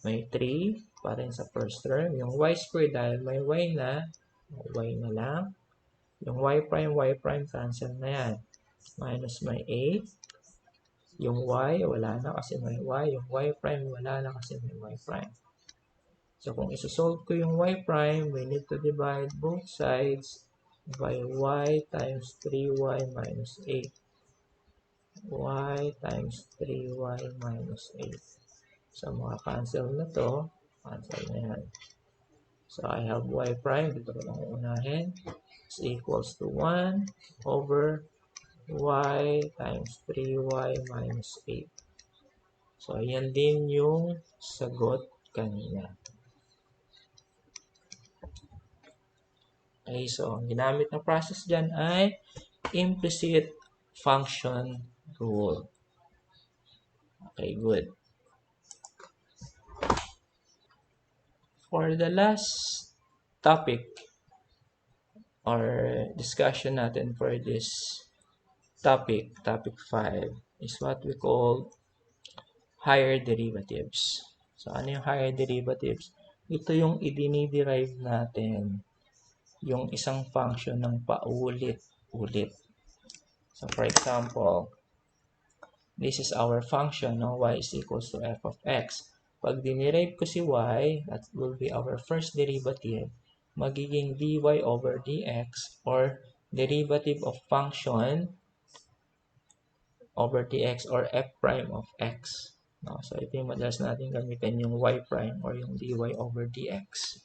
May 3 pa rin sa first term. Yung y squared, dahil may y na, y na lang. Yung y prime, cancel na yan. Minus may 8. Yung y, wala na kasi may y. Yung y prime, wala na kasi may y prime. So, kung isosolve ko yung y prime, we need to divide both sides by y times 3y minus 8. Y times 3y minus 8. So, mga cancel na to. Cancel na yan. So, I have y prime. Dito ko lang unahin. Is equals to 1 over y times 3y minus 8. So, yan din yung sagot kanina. Okay, so, ang ginamit na process dyan ay implicit function rule. Okay, good. For the last topic or discussion natin for this topic 5, is what we call higher derivatives. So, ano yung higher derivatives? Ito yung idiniderive natin yung isang function ng paulit-ulit. So, for example, this is our function, no? Y is equals to f of x. Pag dinerive ko si y, that will be our first derivative, magiging dy over dx or derivative of function over dx or f prime of x. No? So, ito yung madalas natin gamitin, yung y prime or yung dy over dx.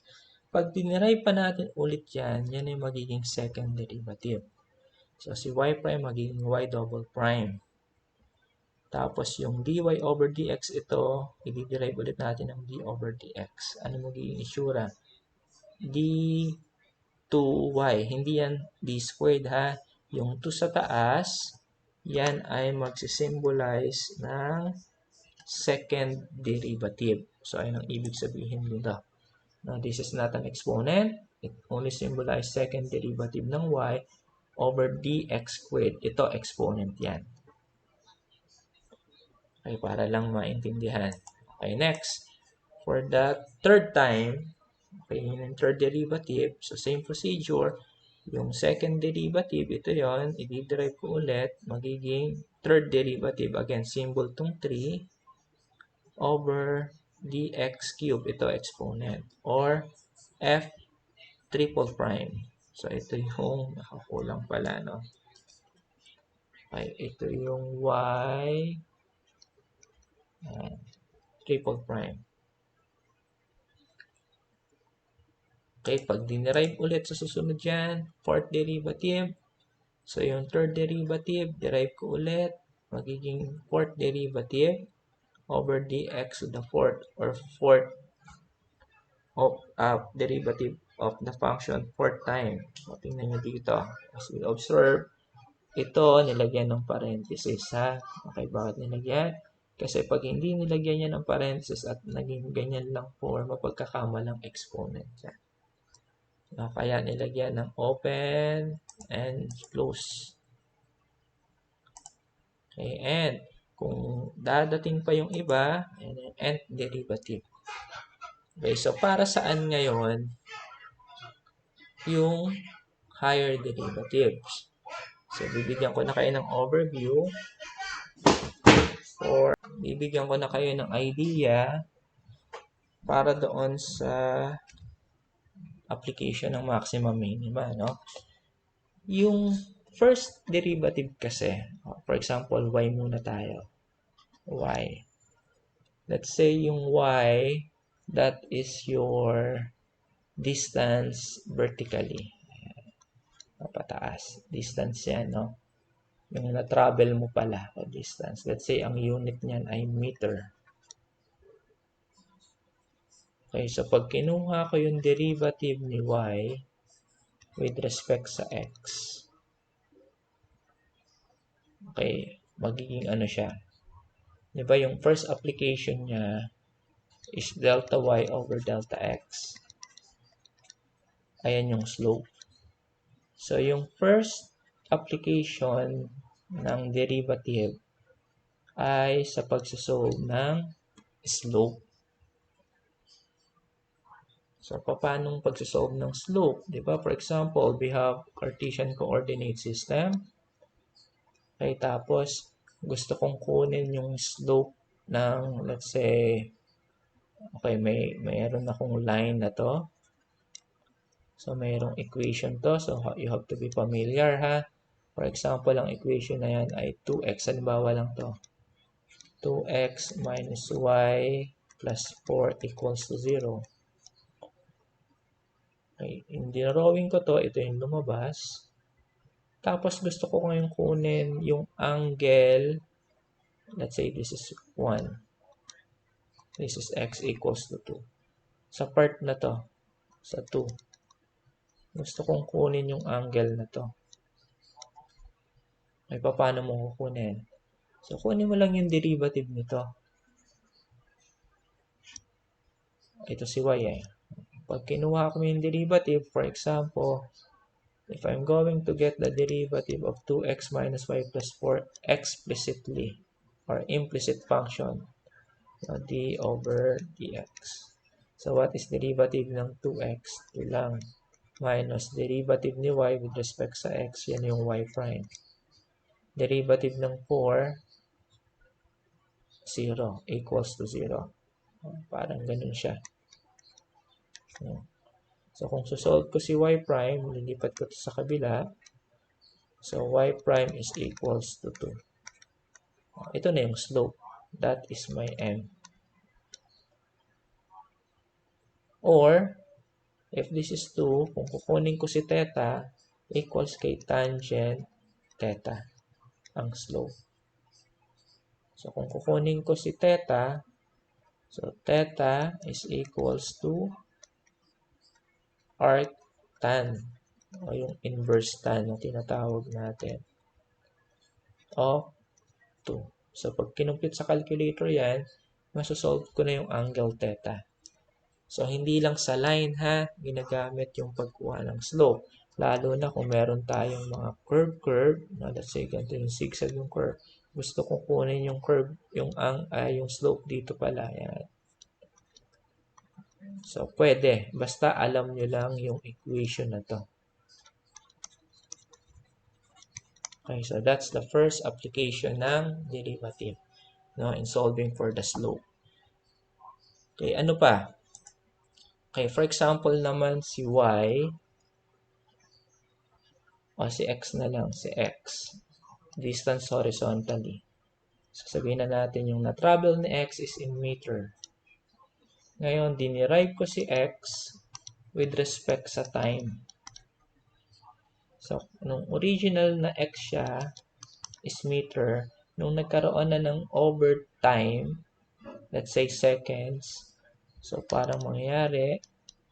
Pag dinerive pa natin ulit yan, yan yung magiging second derivative. So, si y prime magiging y double prime. Tapos, yung dy over dx, ito, i-derive ulit natin ng d over dx. Ano magiging isura? d2y. Hindi yan d squared, ha? Yung 2 sa taas, yan ay magsisimbolize ng second derivative. So, ayun ang ibig sabihin nito. Now, this is not an exponent. It only symbolizes second derivative ng y over dx squared. Ito, exponent yan. Okay, para lang maintindihan. Okay, next. For the third time, okay, yung third derivative, so same procedure, yung second derivative, ito yon, i-derive ko ulit, magiging third derivative, again, symbol tong 3, over dx cube, ito exponent, or f triple prime. So, ito yung nakakulang pala, no? Okay, ito yung y triple prime. Okay, pag dinerive ulit sa susunod yan, fourth derivative, So, yung third derivative, derive ko ulit. Magiging fourth derivative over dx to the fourth or fourth of derivative of the function fourth time. So, tingnan nyo dito. As we observe, ito nilagyan ng parenthesis ha. Okay, bakit nilagyan? Kasi pag hindi nilagyan yan ng parenthesis at naging ganyan lang form, mapagkakamalang exponent yan. No, kaya nilagyan ng open and close. Okay, and kung dadating pa yung iba, nth derivative. Okay, so para saan ngayon yung higher derivatives? So, bibigyan ko na kayo ng overview or bibigyan ko na kayo ng idea para doon sa application ng maximum minima, no? Yung first derivative kasi, for example, y muna tayo. Y. Let's say yung y, that is your distance vertically. Pataas. Distance yan, no? Yung na-travel mo pala o distance. Let's say ang unit niyan ay meter. Okay, so pag kinuha ko yung derivative ni y with respect sa x, okay, magiging ano siya. Di ba yung first application niya is delta y over delta x. Ayan yung slope. So, yung first application ng derivative ay sa pagsasolve ng slope. So, paano pagsasolve ng slope? Diba? For example, we have Cartesian coordinate system. Okay, tapos, gusto kong kunin yung slope ng, let's say, okay, mayroon akong line na to. So, mayroong equation to. So, you have to be familiar, ha? For example, ang equation na yan ay 2x. Halimbawa lang to. 2x minus y plus 4 equals to 0. Okay, in drawing ko to, ito yung lumabas. Tapos, gusto ko ngayon kunin yung angle. Let's say this is 1. This is x equals to 2. Sa part na to, sa 2. Gusto kong kunin yung angle na to. Ay, paano mo kukunin? So, kunin mo lang yung derivative nito. Ito si y eh. Pag kinuha ko yung derivative, for example, if I'm going to get the derivative of 2x minus y plus 4 explicitly or implicit function, d over dx. So, what is derivative ng 2x? 2 lang. Minus derivative ni y with respect sa x, yan yung y prime. Derivative ng 4, 0, equals to 0. Parang ganun siya. So, kung susolve ko si y prime, lilipat ko sa kabila. So, y prime is equals to 2. Ito na yung slope. That is my m. Or, if this is 2, kung kukunin ko si theta, equals kay tangent theta, ang slope. So, kung kukunin ko si theta, so theta is equals to arc tan, o yung inverse tan na tinatawag natin, of 2. So, pag kinumpute sa calculator yan, masosolve ko na yung angle theta. So, hindi lang sa line ha, ginagamit yung pagkuha ng slope. Lalo na kung meron tayong mga curve, let's say ganito yung zigzag yung curve. Gusto kong kunin yung curve, yung slope dito pala. Yan. So, pwede. Basta alam nyo lang yung equation na to. Okay, so that's the first application ng derivative, no, in solving for the slope. Okay, ano pa? Okay, for example naman si y, o si x na lang, si x. Distance horizontally. So, sabihin na natin yung na-travel ni x is in meter. Ngayon, dinerive ko si x with respect sa time. So, nung original na x siya is meter, nung nagkaroon na ng overtime, let's say seconds, so parang mangyayari,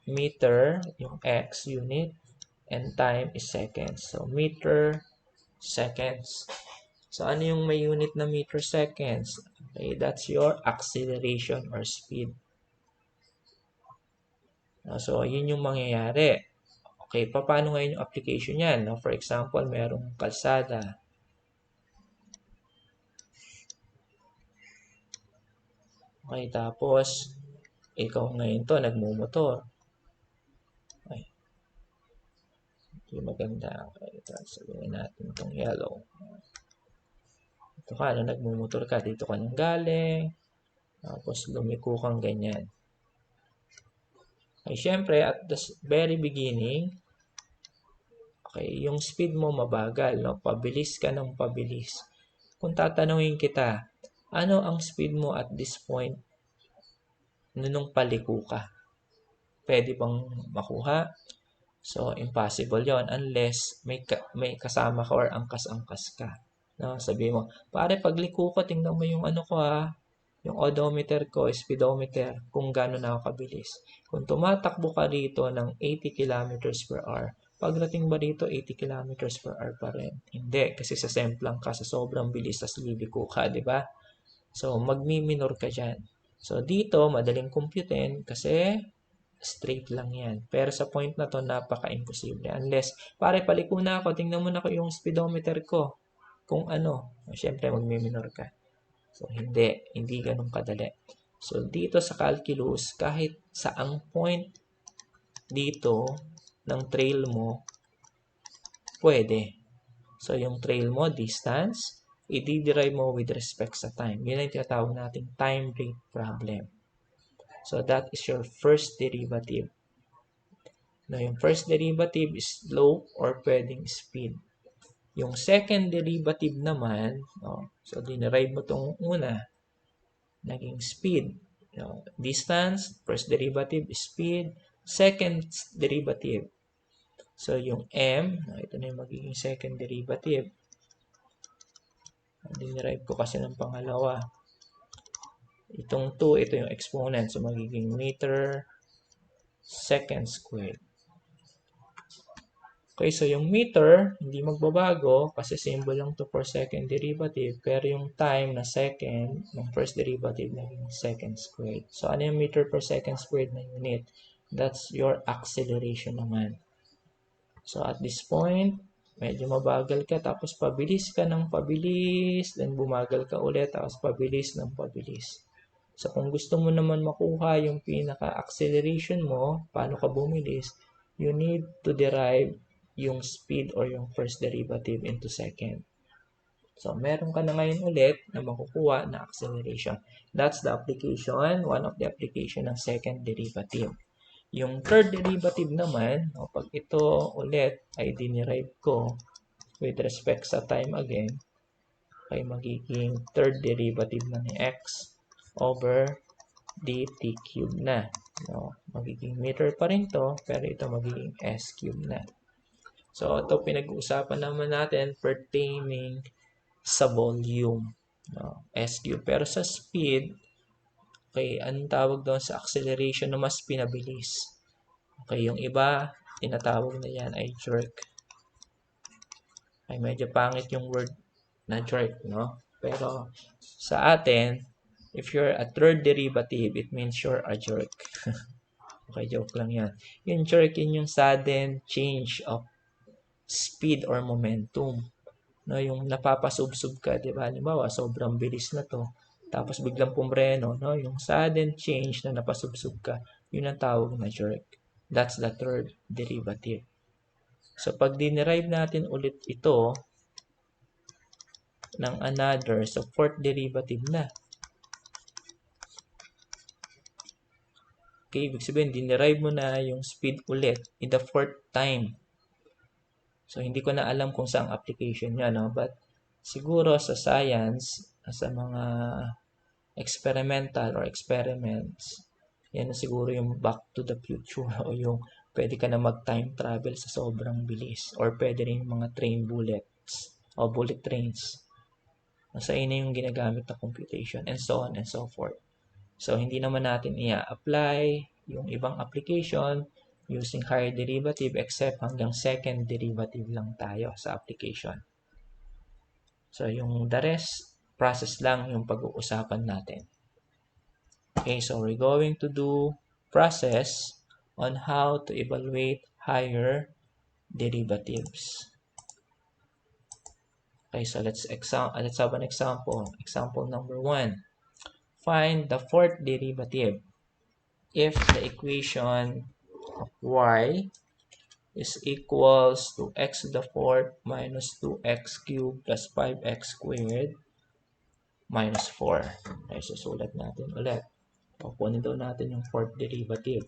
meter, yung x unit, and time is seconds. So, meter, seconds. So, ano yung may unit na meter seconds? Okay, that's your acceleration or speed. So, yun yung mangyayari. Okay, paano ngayon yung application yan? No? For example, merong kalsada. Okay, tapos, ikaw ngayon to, nagmumotor. Okay, hindi maganda. Okay, sabihin natin itong yellow. Ito ka, nagmumotor ka, dito ka nang galing. Tapos, lumiko kang ganyan. Okay, syempre, at the very beginning, okay, yung speed mo mabagal, no? Pabilis ka ng pabilis. Kung tatanungin kita, ano ang speed mo at this point nung paliko ka? Pwede bang makuha? So, impossible yon unless may kasama ka or angkas-angkas ka. No? Sabi mo, pare, pagliko ko, tingnan mo yung ano ko ha, yung odometer ko, speedometer, kung gano'n ako kabilis. Kung tumatakbo ka rito ng 80 kilometers per hour, pagdating ba rito 80 kilometers per hour pa rin? Hindi, kasi sa semplang ka, sa sobrang bilis, tas liliko ka, di ba? So, magmi-minor ka dyan. So, dito, madaling computein kasi straight lang yan. Pero sa point na to, napaka-imposible. Unless, pare, paliko na ako, tingnan mo na ko yung speedometer ko. Kung ano, syempre, magmi-minor ka. So, hindi ganun kadali. So, dito sa calculus, kahit saang point dito ng trail mo, pwede. So, yung trail mo, distance, i-derive mo with respect sa time. Yun ang tinatawag nating time rate problem. So, that is your first derivative. Now, yung first derivative is slope or pwedeng speed. Yung second derivative naman, so dinerive mo itong una, naging speed. Distance, first derivative is speed, second derivative. So, yung m, ito na yung magiging second derivative. Dinerive ko kasi ng pangalawa. Itong 2, ito yung exponent. So, magiging meter second squared. Okay, so yung meter, hindi magbabago kasi symbol lang to for second derivative. Pero yung time na second, ng first derivative, naging second squared. So, ano yung meter per second squared na unit? That's your acceleration naman. So, at this point, medyo mabagal ka, tapos pabilis ka ng pabilis, then bumagal ka ulit, tapos pabilis ng pabilis. So, kung gusto mo naman makuha yung pinaka-acceleration mo, paano ka bumilis, you need to derive yung speed or yung first derivative into second. So, meron ka na ngayon ulit na makukuha na acceleration. That's the application, one of the application ng second derivative. Yung third derivative naman, pag ito ulit ay dinerive ko with respect sa time again, ay magiging third derivative na ni x over dt cube na. Magiging meter pa rin to, pero ito magiging s cube na. So, ito pinag-uusapan naman natin pertaining sa volume. S cube. Pero sa speed, okay, anong tawag doon sa acceleration na mas pinabilis? Okay, yung iba, tinatawag na yan ay jerk. Ay, medyo pangit yung word na jerk, no? Pero sa atin, if you're a third derivative, it means you're a jerk. Okay, joke lang yan. Yung jerk, yun yung sudden change of speed or momentum. No, yung napapasubsob ka, di ba? Halimbawa, sobrang bilis na to. Tapos biglang pumreno, no? Yung sudden change na napasubsob ka, yun ang tawag na jerk. That's the third derivative. So, pag dinerive natin ulit ito ng another, so fourth derivative na. Okay, ibig sabihin, dinerive mo na yung speed ulit in the fourth time. So, hindi ko na alam kung saang application niya, no? But, siguro sa science, sa mga experimental or experiments, yan na siguro yung back to the future o yung pwede ka na mag-time travel sa sobrang bilis. Or pwede rin mga train bullets o bullet trains. Nasa ina yung ginagamit na computation and so on and so forth. So, hindi naman natin i-apply yung ibang application using higher derivative except hanggang second derivative lang tayo sa application. So, yung the rest, process lang yung pag-uusapan natin. Okay, so we're going to do process on how to evaluate higher derivatives. Okay, so let's have an example. Example number 1. Find the fourth derivative if the equation of y is equals to x to the fourth minus 2x cubed plus 5x squared minus 4. Okay, susulat natin ulit. Kukunin daw natin yung fourth derivative.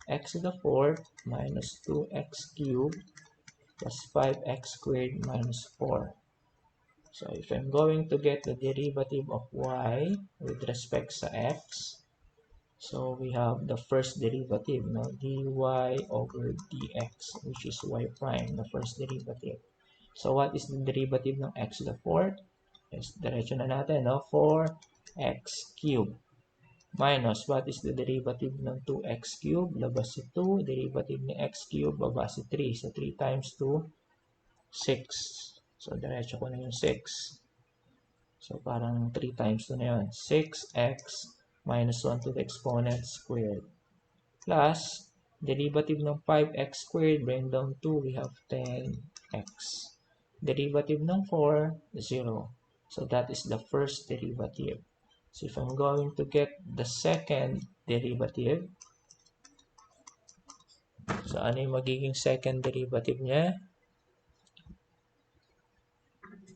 X to the fourth minus 2x cubed plus 5x squared minus 4. So, if I'm going to get the derivative of y with respect sa x, so we have the first derivative, no? dy over dx, which is y prime, the first derivative. So, what is the derivative ng x to the fourth? Yes, diretso na natin, no? 4x cubed. Minus, what is the derivative ng 2x cubed? Labas si 2. Derivative ni x cubed, baba si 3. So, 3 times 2, 6. So, diretso ko na yung 6. So, parang 3 times 2 na yun. 6x minus 1 to the exponent squared. Plus, derivative ng 5x squared, bring down 2, we have 10x. Derivative ng 4, 0. So, that is the first derivative. So, if I'm going to get the second derivative, so ano yung magiging second derivative niya?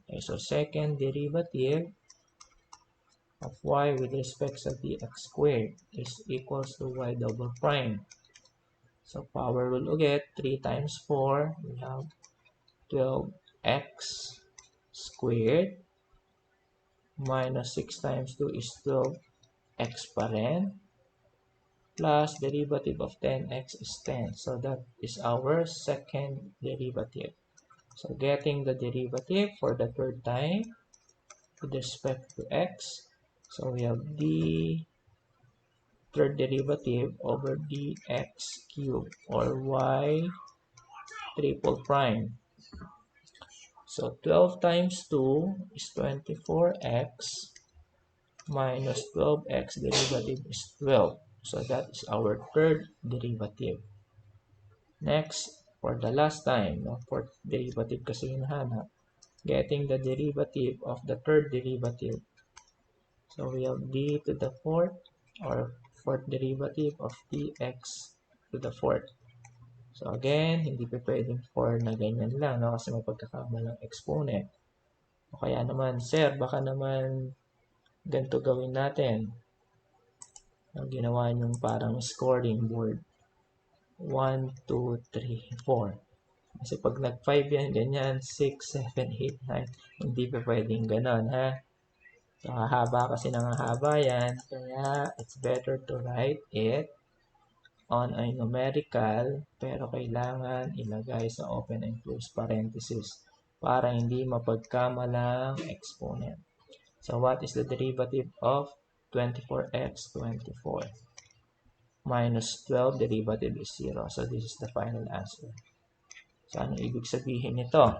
Okay, so, second derivative of y with respect to dx squared is equals to y double prime. So, power rule ulit, 3 times 4, we have 12x squared minus 6 times 2 is 12x pa rin. Plus derivative of 10x is 10. So, that is our second derivative. So, getting the derivative for the third time with respect to x. So, we have the third derivative over dx cubed or y triple prime. So, 12 times 2 is 24x minus 12x derivative is 12. So, that is our third derivative. Next, for the last time, no, fourth derivative kasi hinahanap, getting the derivative of the third derivative. So, we have d to the fourth or fourth derivative of dx to the fourth. So, again, hindi pa pwedeng 4 na ganyan lang, no, kasi mapagkakamalang exponent. O kaya naman, sir, baka naman ganito gawin natin. Ginawa yung parang scoring board. 1, 2, 3, 4. Kasi pag nag-5 yan, ganyan, 6, 7, 8, 9. Hindi pa pwedeng ganon, ha? So, hahaba kasi haba yan. Kaya, it's better to write it on a numerical, pero kailangan ilagay sa open and close parenthesis para hindi mapagkamalang exponent. So, what is the derivative of 24x 24? Minus 12, derivative is 0. So, this is the final answer. So, ano ibig sabihin nito?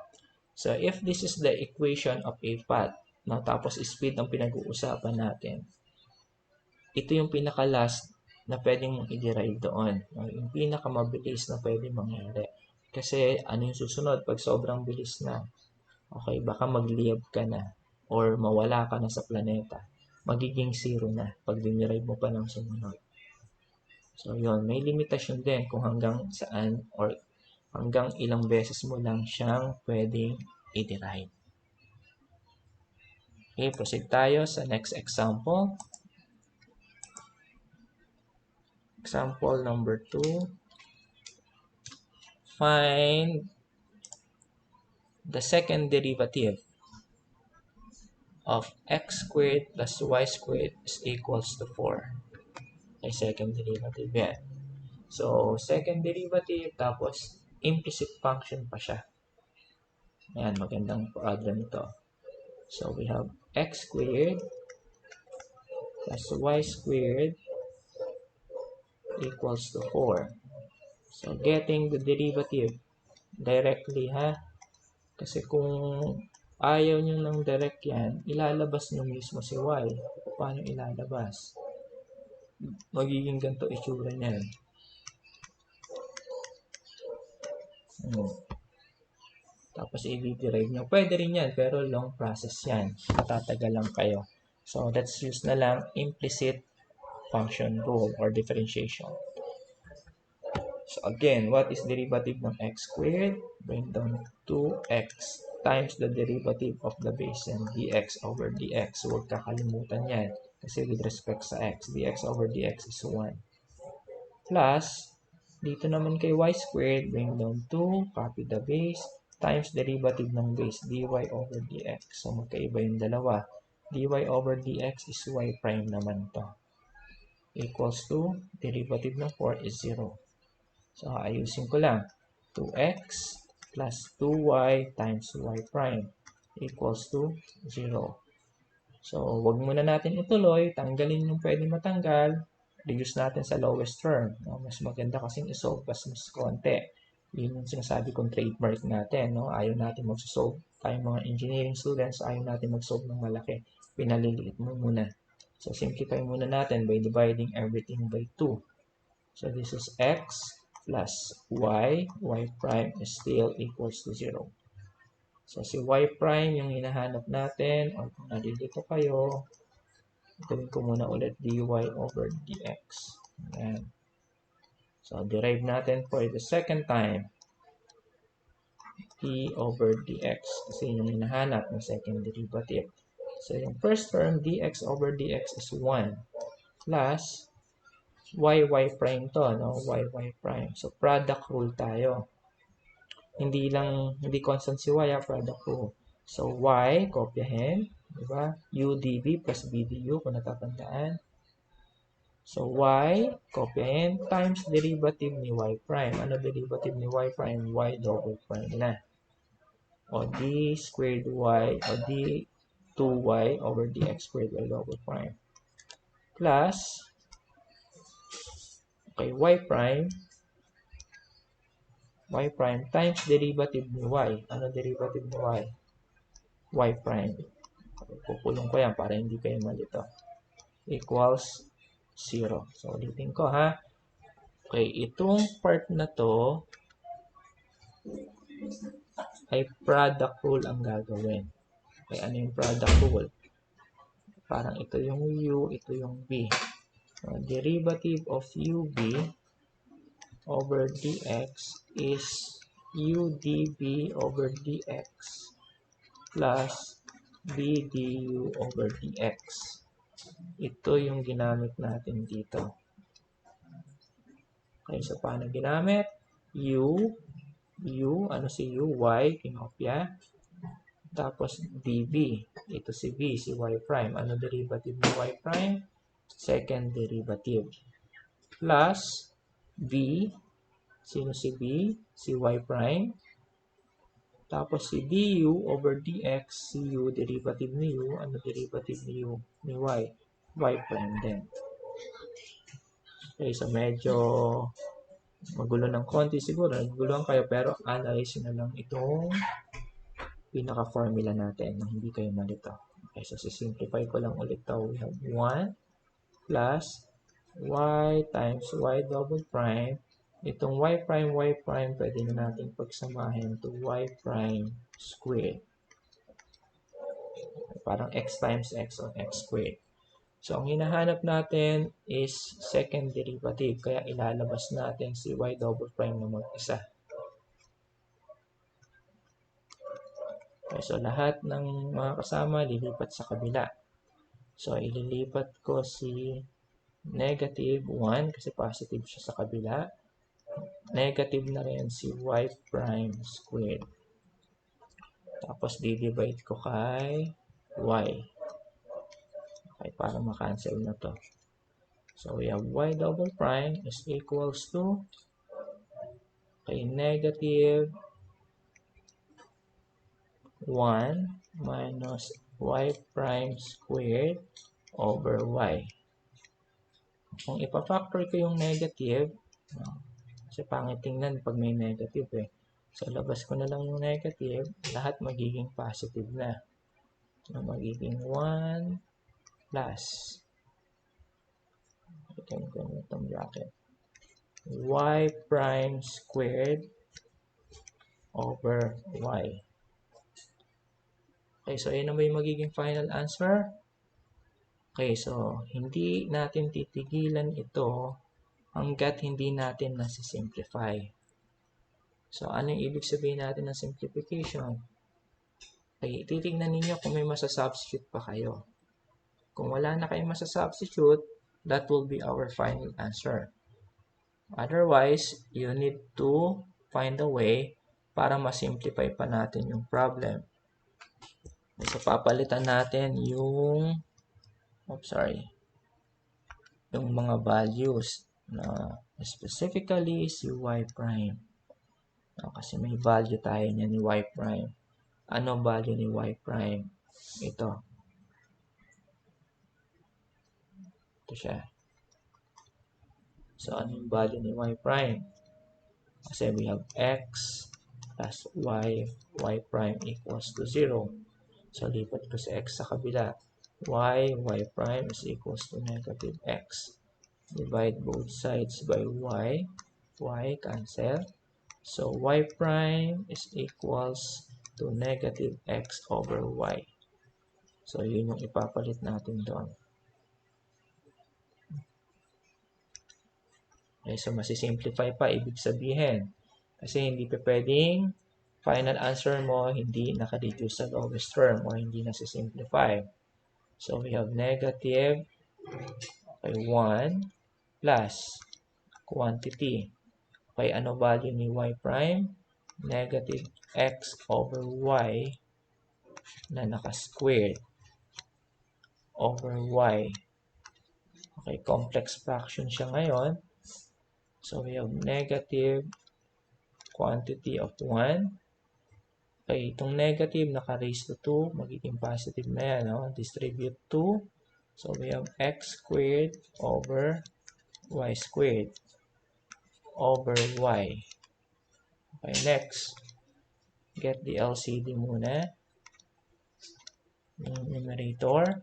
So, if this is the equation of a path, no, tapos speed ang pinag-uusapan natin, ito yung pinaka-last na pwedeng mong i-derive doon. No? Yung pinaka-mabilis na pwedeng mangyari. Kasi, ano yung susunod pag sobrang bilis na? Okay, baka magliyab ka na or mawala ka na sa planeta. Magiging 0 na pag dinerive mo pa ng sumunod. So, yun. May limitasyon din kung hanggang saan or hanggang ilang beses mo lang siyang pwedeng i-derive. Okay, proceed tayo sa next example. Example number 2. Find the second derivative of x squared plus y squared is equals to 4. Okay, second derivative yan. So, second derivative, tapos implicit function pa siya. Ayan, magandang problem to. So, we have x squared plus y squared equals to 4. So, getting the derivative directly, ha? Kasi kung ayaw nyo ng direct yan, ilalabas nyo mismo si y. Paano ilalabas? Magiging ganito itsura niyan. Tapos i-derive nyo. Pwede rin yan, pero long process yan. Matatagal lang kayo. So, let's use na lang implicit function rule or differentiation. So, again, what is derivative ng x squared? Bring down 2x times the derivative of the base and dx over dx. So, huwag kakalimutan yan. Kasi with respect sa x, dx over dx is 1. Plus, dito naman kay y squared, bring down 2, copy the base, times derivative ng base, dy over dx. So, magkaiba yung dalawa. dy over dx is y prime naman to. Equals to, derivative ng 4 is 0. So, ayusin ko lang. 2x plus 2y times y prime equals to 0. So, wag muna natin ituloy. Tanggalin yung pwede matanggal. Reduce natin sa lowest term. No? Mas maganda kasing isolve mas konti. Yun yung sinasabi kong trademark natin. No? Ayaw natin mag-solve. Tayong mga engineering students, ayaw natin mag-solve ng malaki. Pinaliliit mo muna. So, simplify muna natin by dividing everything by 2. So, this is x plus y prime is still equals to 0. So, si y prime yung hinahanap natin, o kung nalilito kayo, gawin ko muna ulit dy over dx. Ayan. So, derive natin for the second time, d over dx, kasi yung hinahanap ng second derivative. So, yung first term, dx over dx is 1, plus y prime to, no? Y prime. So, product rule tayo. Hindi constant si y, product rule. So, y, kopyahin, diba? u dv plus b du, kung natatandaan. So, y, kopyahin, times derivative ni y prime. Ano derivative ni y prime? Y double prime na. O d squared y, o d 2y over dx squared y double prime. Plus, okay, y prime times derivative ni y. Ano derivative ni y? Y prime. Pupulong ko yan para hindi kayo malito. Equals 0. So, ulitin ko ha. Okay, itong part na to ay product rule ang gagawin. Okay, ano yung product rule? Parang ito yung u, ito yung v. So, derivative of ub over dx is u dv over dx plus b du over dx. Ito yung ginamit natin dito. Okay, so paano ginamit? Ano si u? Y, kinopya. Tapos dv. Ito si v, si y prime. Ano derivative ni y prime? Second derivative. Plus v. Sino si v? Si y prime. Tapos si du over dx, si u, derivative ni u. Ano derivative ni u? Ni y? Y prime din. Okay, so medyo magulo ng konti siguro. Naguguluhan kayo, pero analyze na lang itong pinaka-formula natin na hindi kayo malito. Okay, so simplify ko lang ulit ito. We have 1 plus y times y double prime. Itong y prime, pwede na natin pagsamahin to y prime squared. Parang x times x on x squared. So, ang hinahanap natin is second derivative. Kaya ilalabas natin si y double prime na mag-isa. Okay, so, lahat ng mga kasama lilipat sa kabila. So, ililipat ko si negative 1 kasi positive siya sa kabila. Negative na rin si y prime squared. Tapos, di-divide ko kay y. Okay, para makancel na to. So we have y double prime is equals to negative 1 minus y prime squared over y. Kung ipafactor ko yung negative, kasi pangit tingnan pag may negative eh. So labas ko na lang yung negative, lahat magiging positive na. So magiging 1 plus, ito itong bracket, y prime squared over y. Okay, so yun naman yung magiging final answer. Okay, so hindi natin titigilan ito hanggat hindi natin nasisimplify. So ano yung ibig sabihin natin ng simplification? Okay, titignan ninyo kung may masasubstitute pa kayo. Kung wala na kayong masasubstitute, that will be our final answer. Otherwise, you need to find a way para masimplify pa natin yung problem. So, papalitan natin yung yung mga values na specifically si y prime. Kasi may value tayo niya ni y prime. Ano value ni y prime? Ito. Ito siya. So, ano yung value ni y prime? Kasi we have x plus y prime equals to 0. So, lipat ko sa x sa kabila. Y prime is equals to negative x. Divide both sides by y cancel. So, y prime is equals to negative x over y. So, yun yung ipapalit natin doon. Okay, so masisimplify pa, ibig sabihin. Kasi hindi pa pwedeng final answer mo hindi naka-reduce sa lowest term o hindi nasisimplify. So, we have negative 1 plus quantity. Okay, ano value ni y prime? Negative x over y na naka-squared over y. Okay, complex fraction siya ngayon. So, we have negative quantity of 1. Okay, itong negative naka-raise to 2, magiging positive na yan. No? Distribute 2. So, we have x squared over y squared over y. Okay, next. Get the LCD muna. Yung numerator.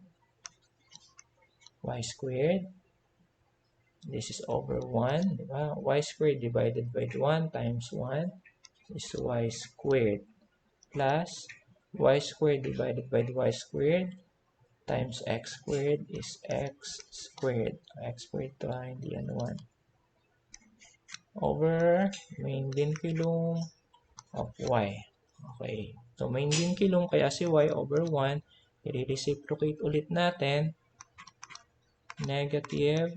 Y squared. This is over 1. Diba? Y squared divided by 1 times 1 is y squared. Plus y squared divided by y squared times x squared is x squared. X squared to hindi yan 1. Over main vinculum of y. Okay. So, main vinculum kaya si y over 1. I-reciprocate ulit natin. Negative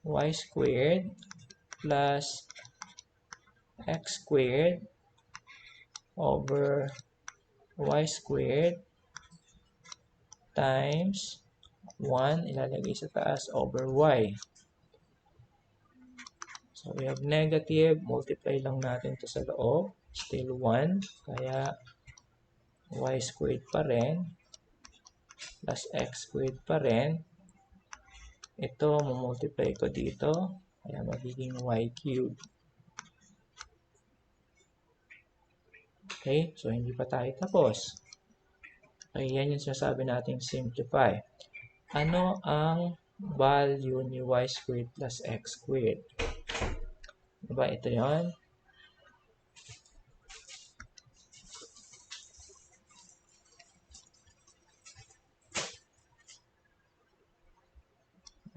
y squared plus x squared over y squared times 1, ilalagay sa taas, over y. So, we have negative, multiply lang natin to sa loob, still 1, kaya y squared pa rin, plus x squared pa rin. Ito, multiply ko dito, kaya magiging y cubed. Okay, so hindi pa tayo tapos. Okay, yan yung sinasabi nating simplify. Ano ang value ni y squared plus x squared? Diba, ito yon.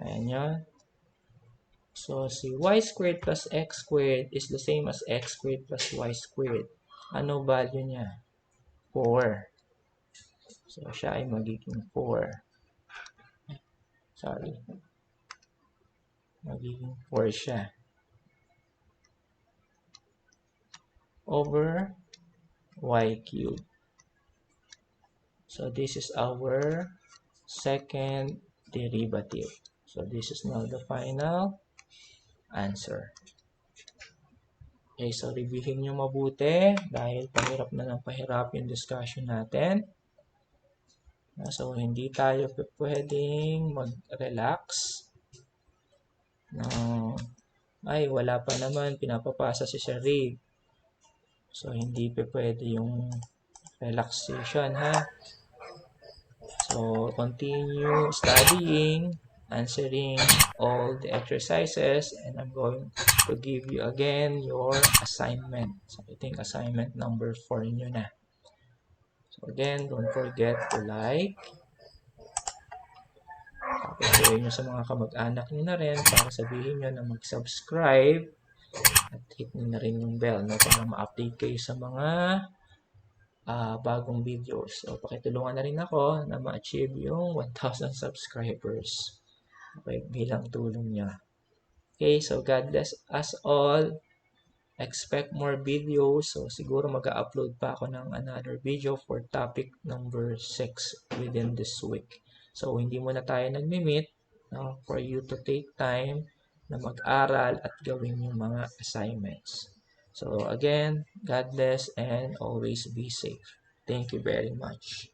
Ayan yun. So, si y squared plus x squared is the same as x squared plus y squared. Ano value niya? 4. So, siya ay magiging 4. Sorry. Magiging 4 siya. Over y cubed. So, this is our second derivative. So this is now the final answer. Okay, so reviewin nyo mabuti dahil pahirap na ng pahirap yung discussion natin. So, hindi tayo pwedeng mag-relax. No. Ay, wala pa naman, pinapapasa si Sir Rig. So, hindi pwede yung relaxation, ha? So, continue studying, answering all the exercises, and I'm going to give you again your assignment. So, I think assignment number 4 nyo na. So, again, don't forget to like, tapos share nyo sa mga kamag-anak nyo na rin para sabihin nyo na mag-subscribe at hit nyo na rin yung bell, no, para ma-update kayo sa mga bagong videos. So, pakitulungan na rin ako na ma-achieve yung 1,000 subscribers. Okay, bilang tulong niya. Okay, so God bless us all. Expect more videos. So, siguro mag-upload pa ako ng another video for topic number 6 within this week. So, hindi muna tayo nag-meet, no, for you to take time na mag-aral at gawin yung mga assignments. So, again, God bless and always be safe. Thank you very much.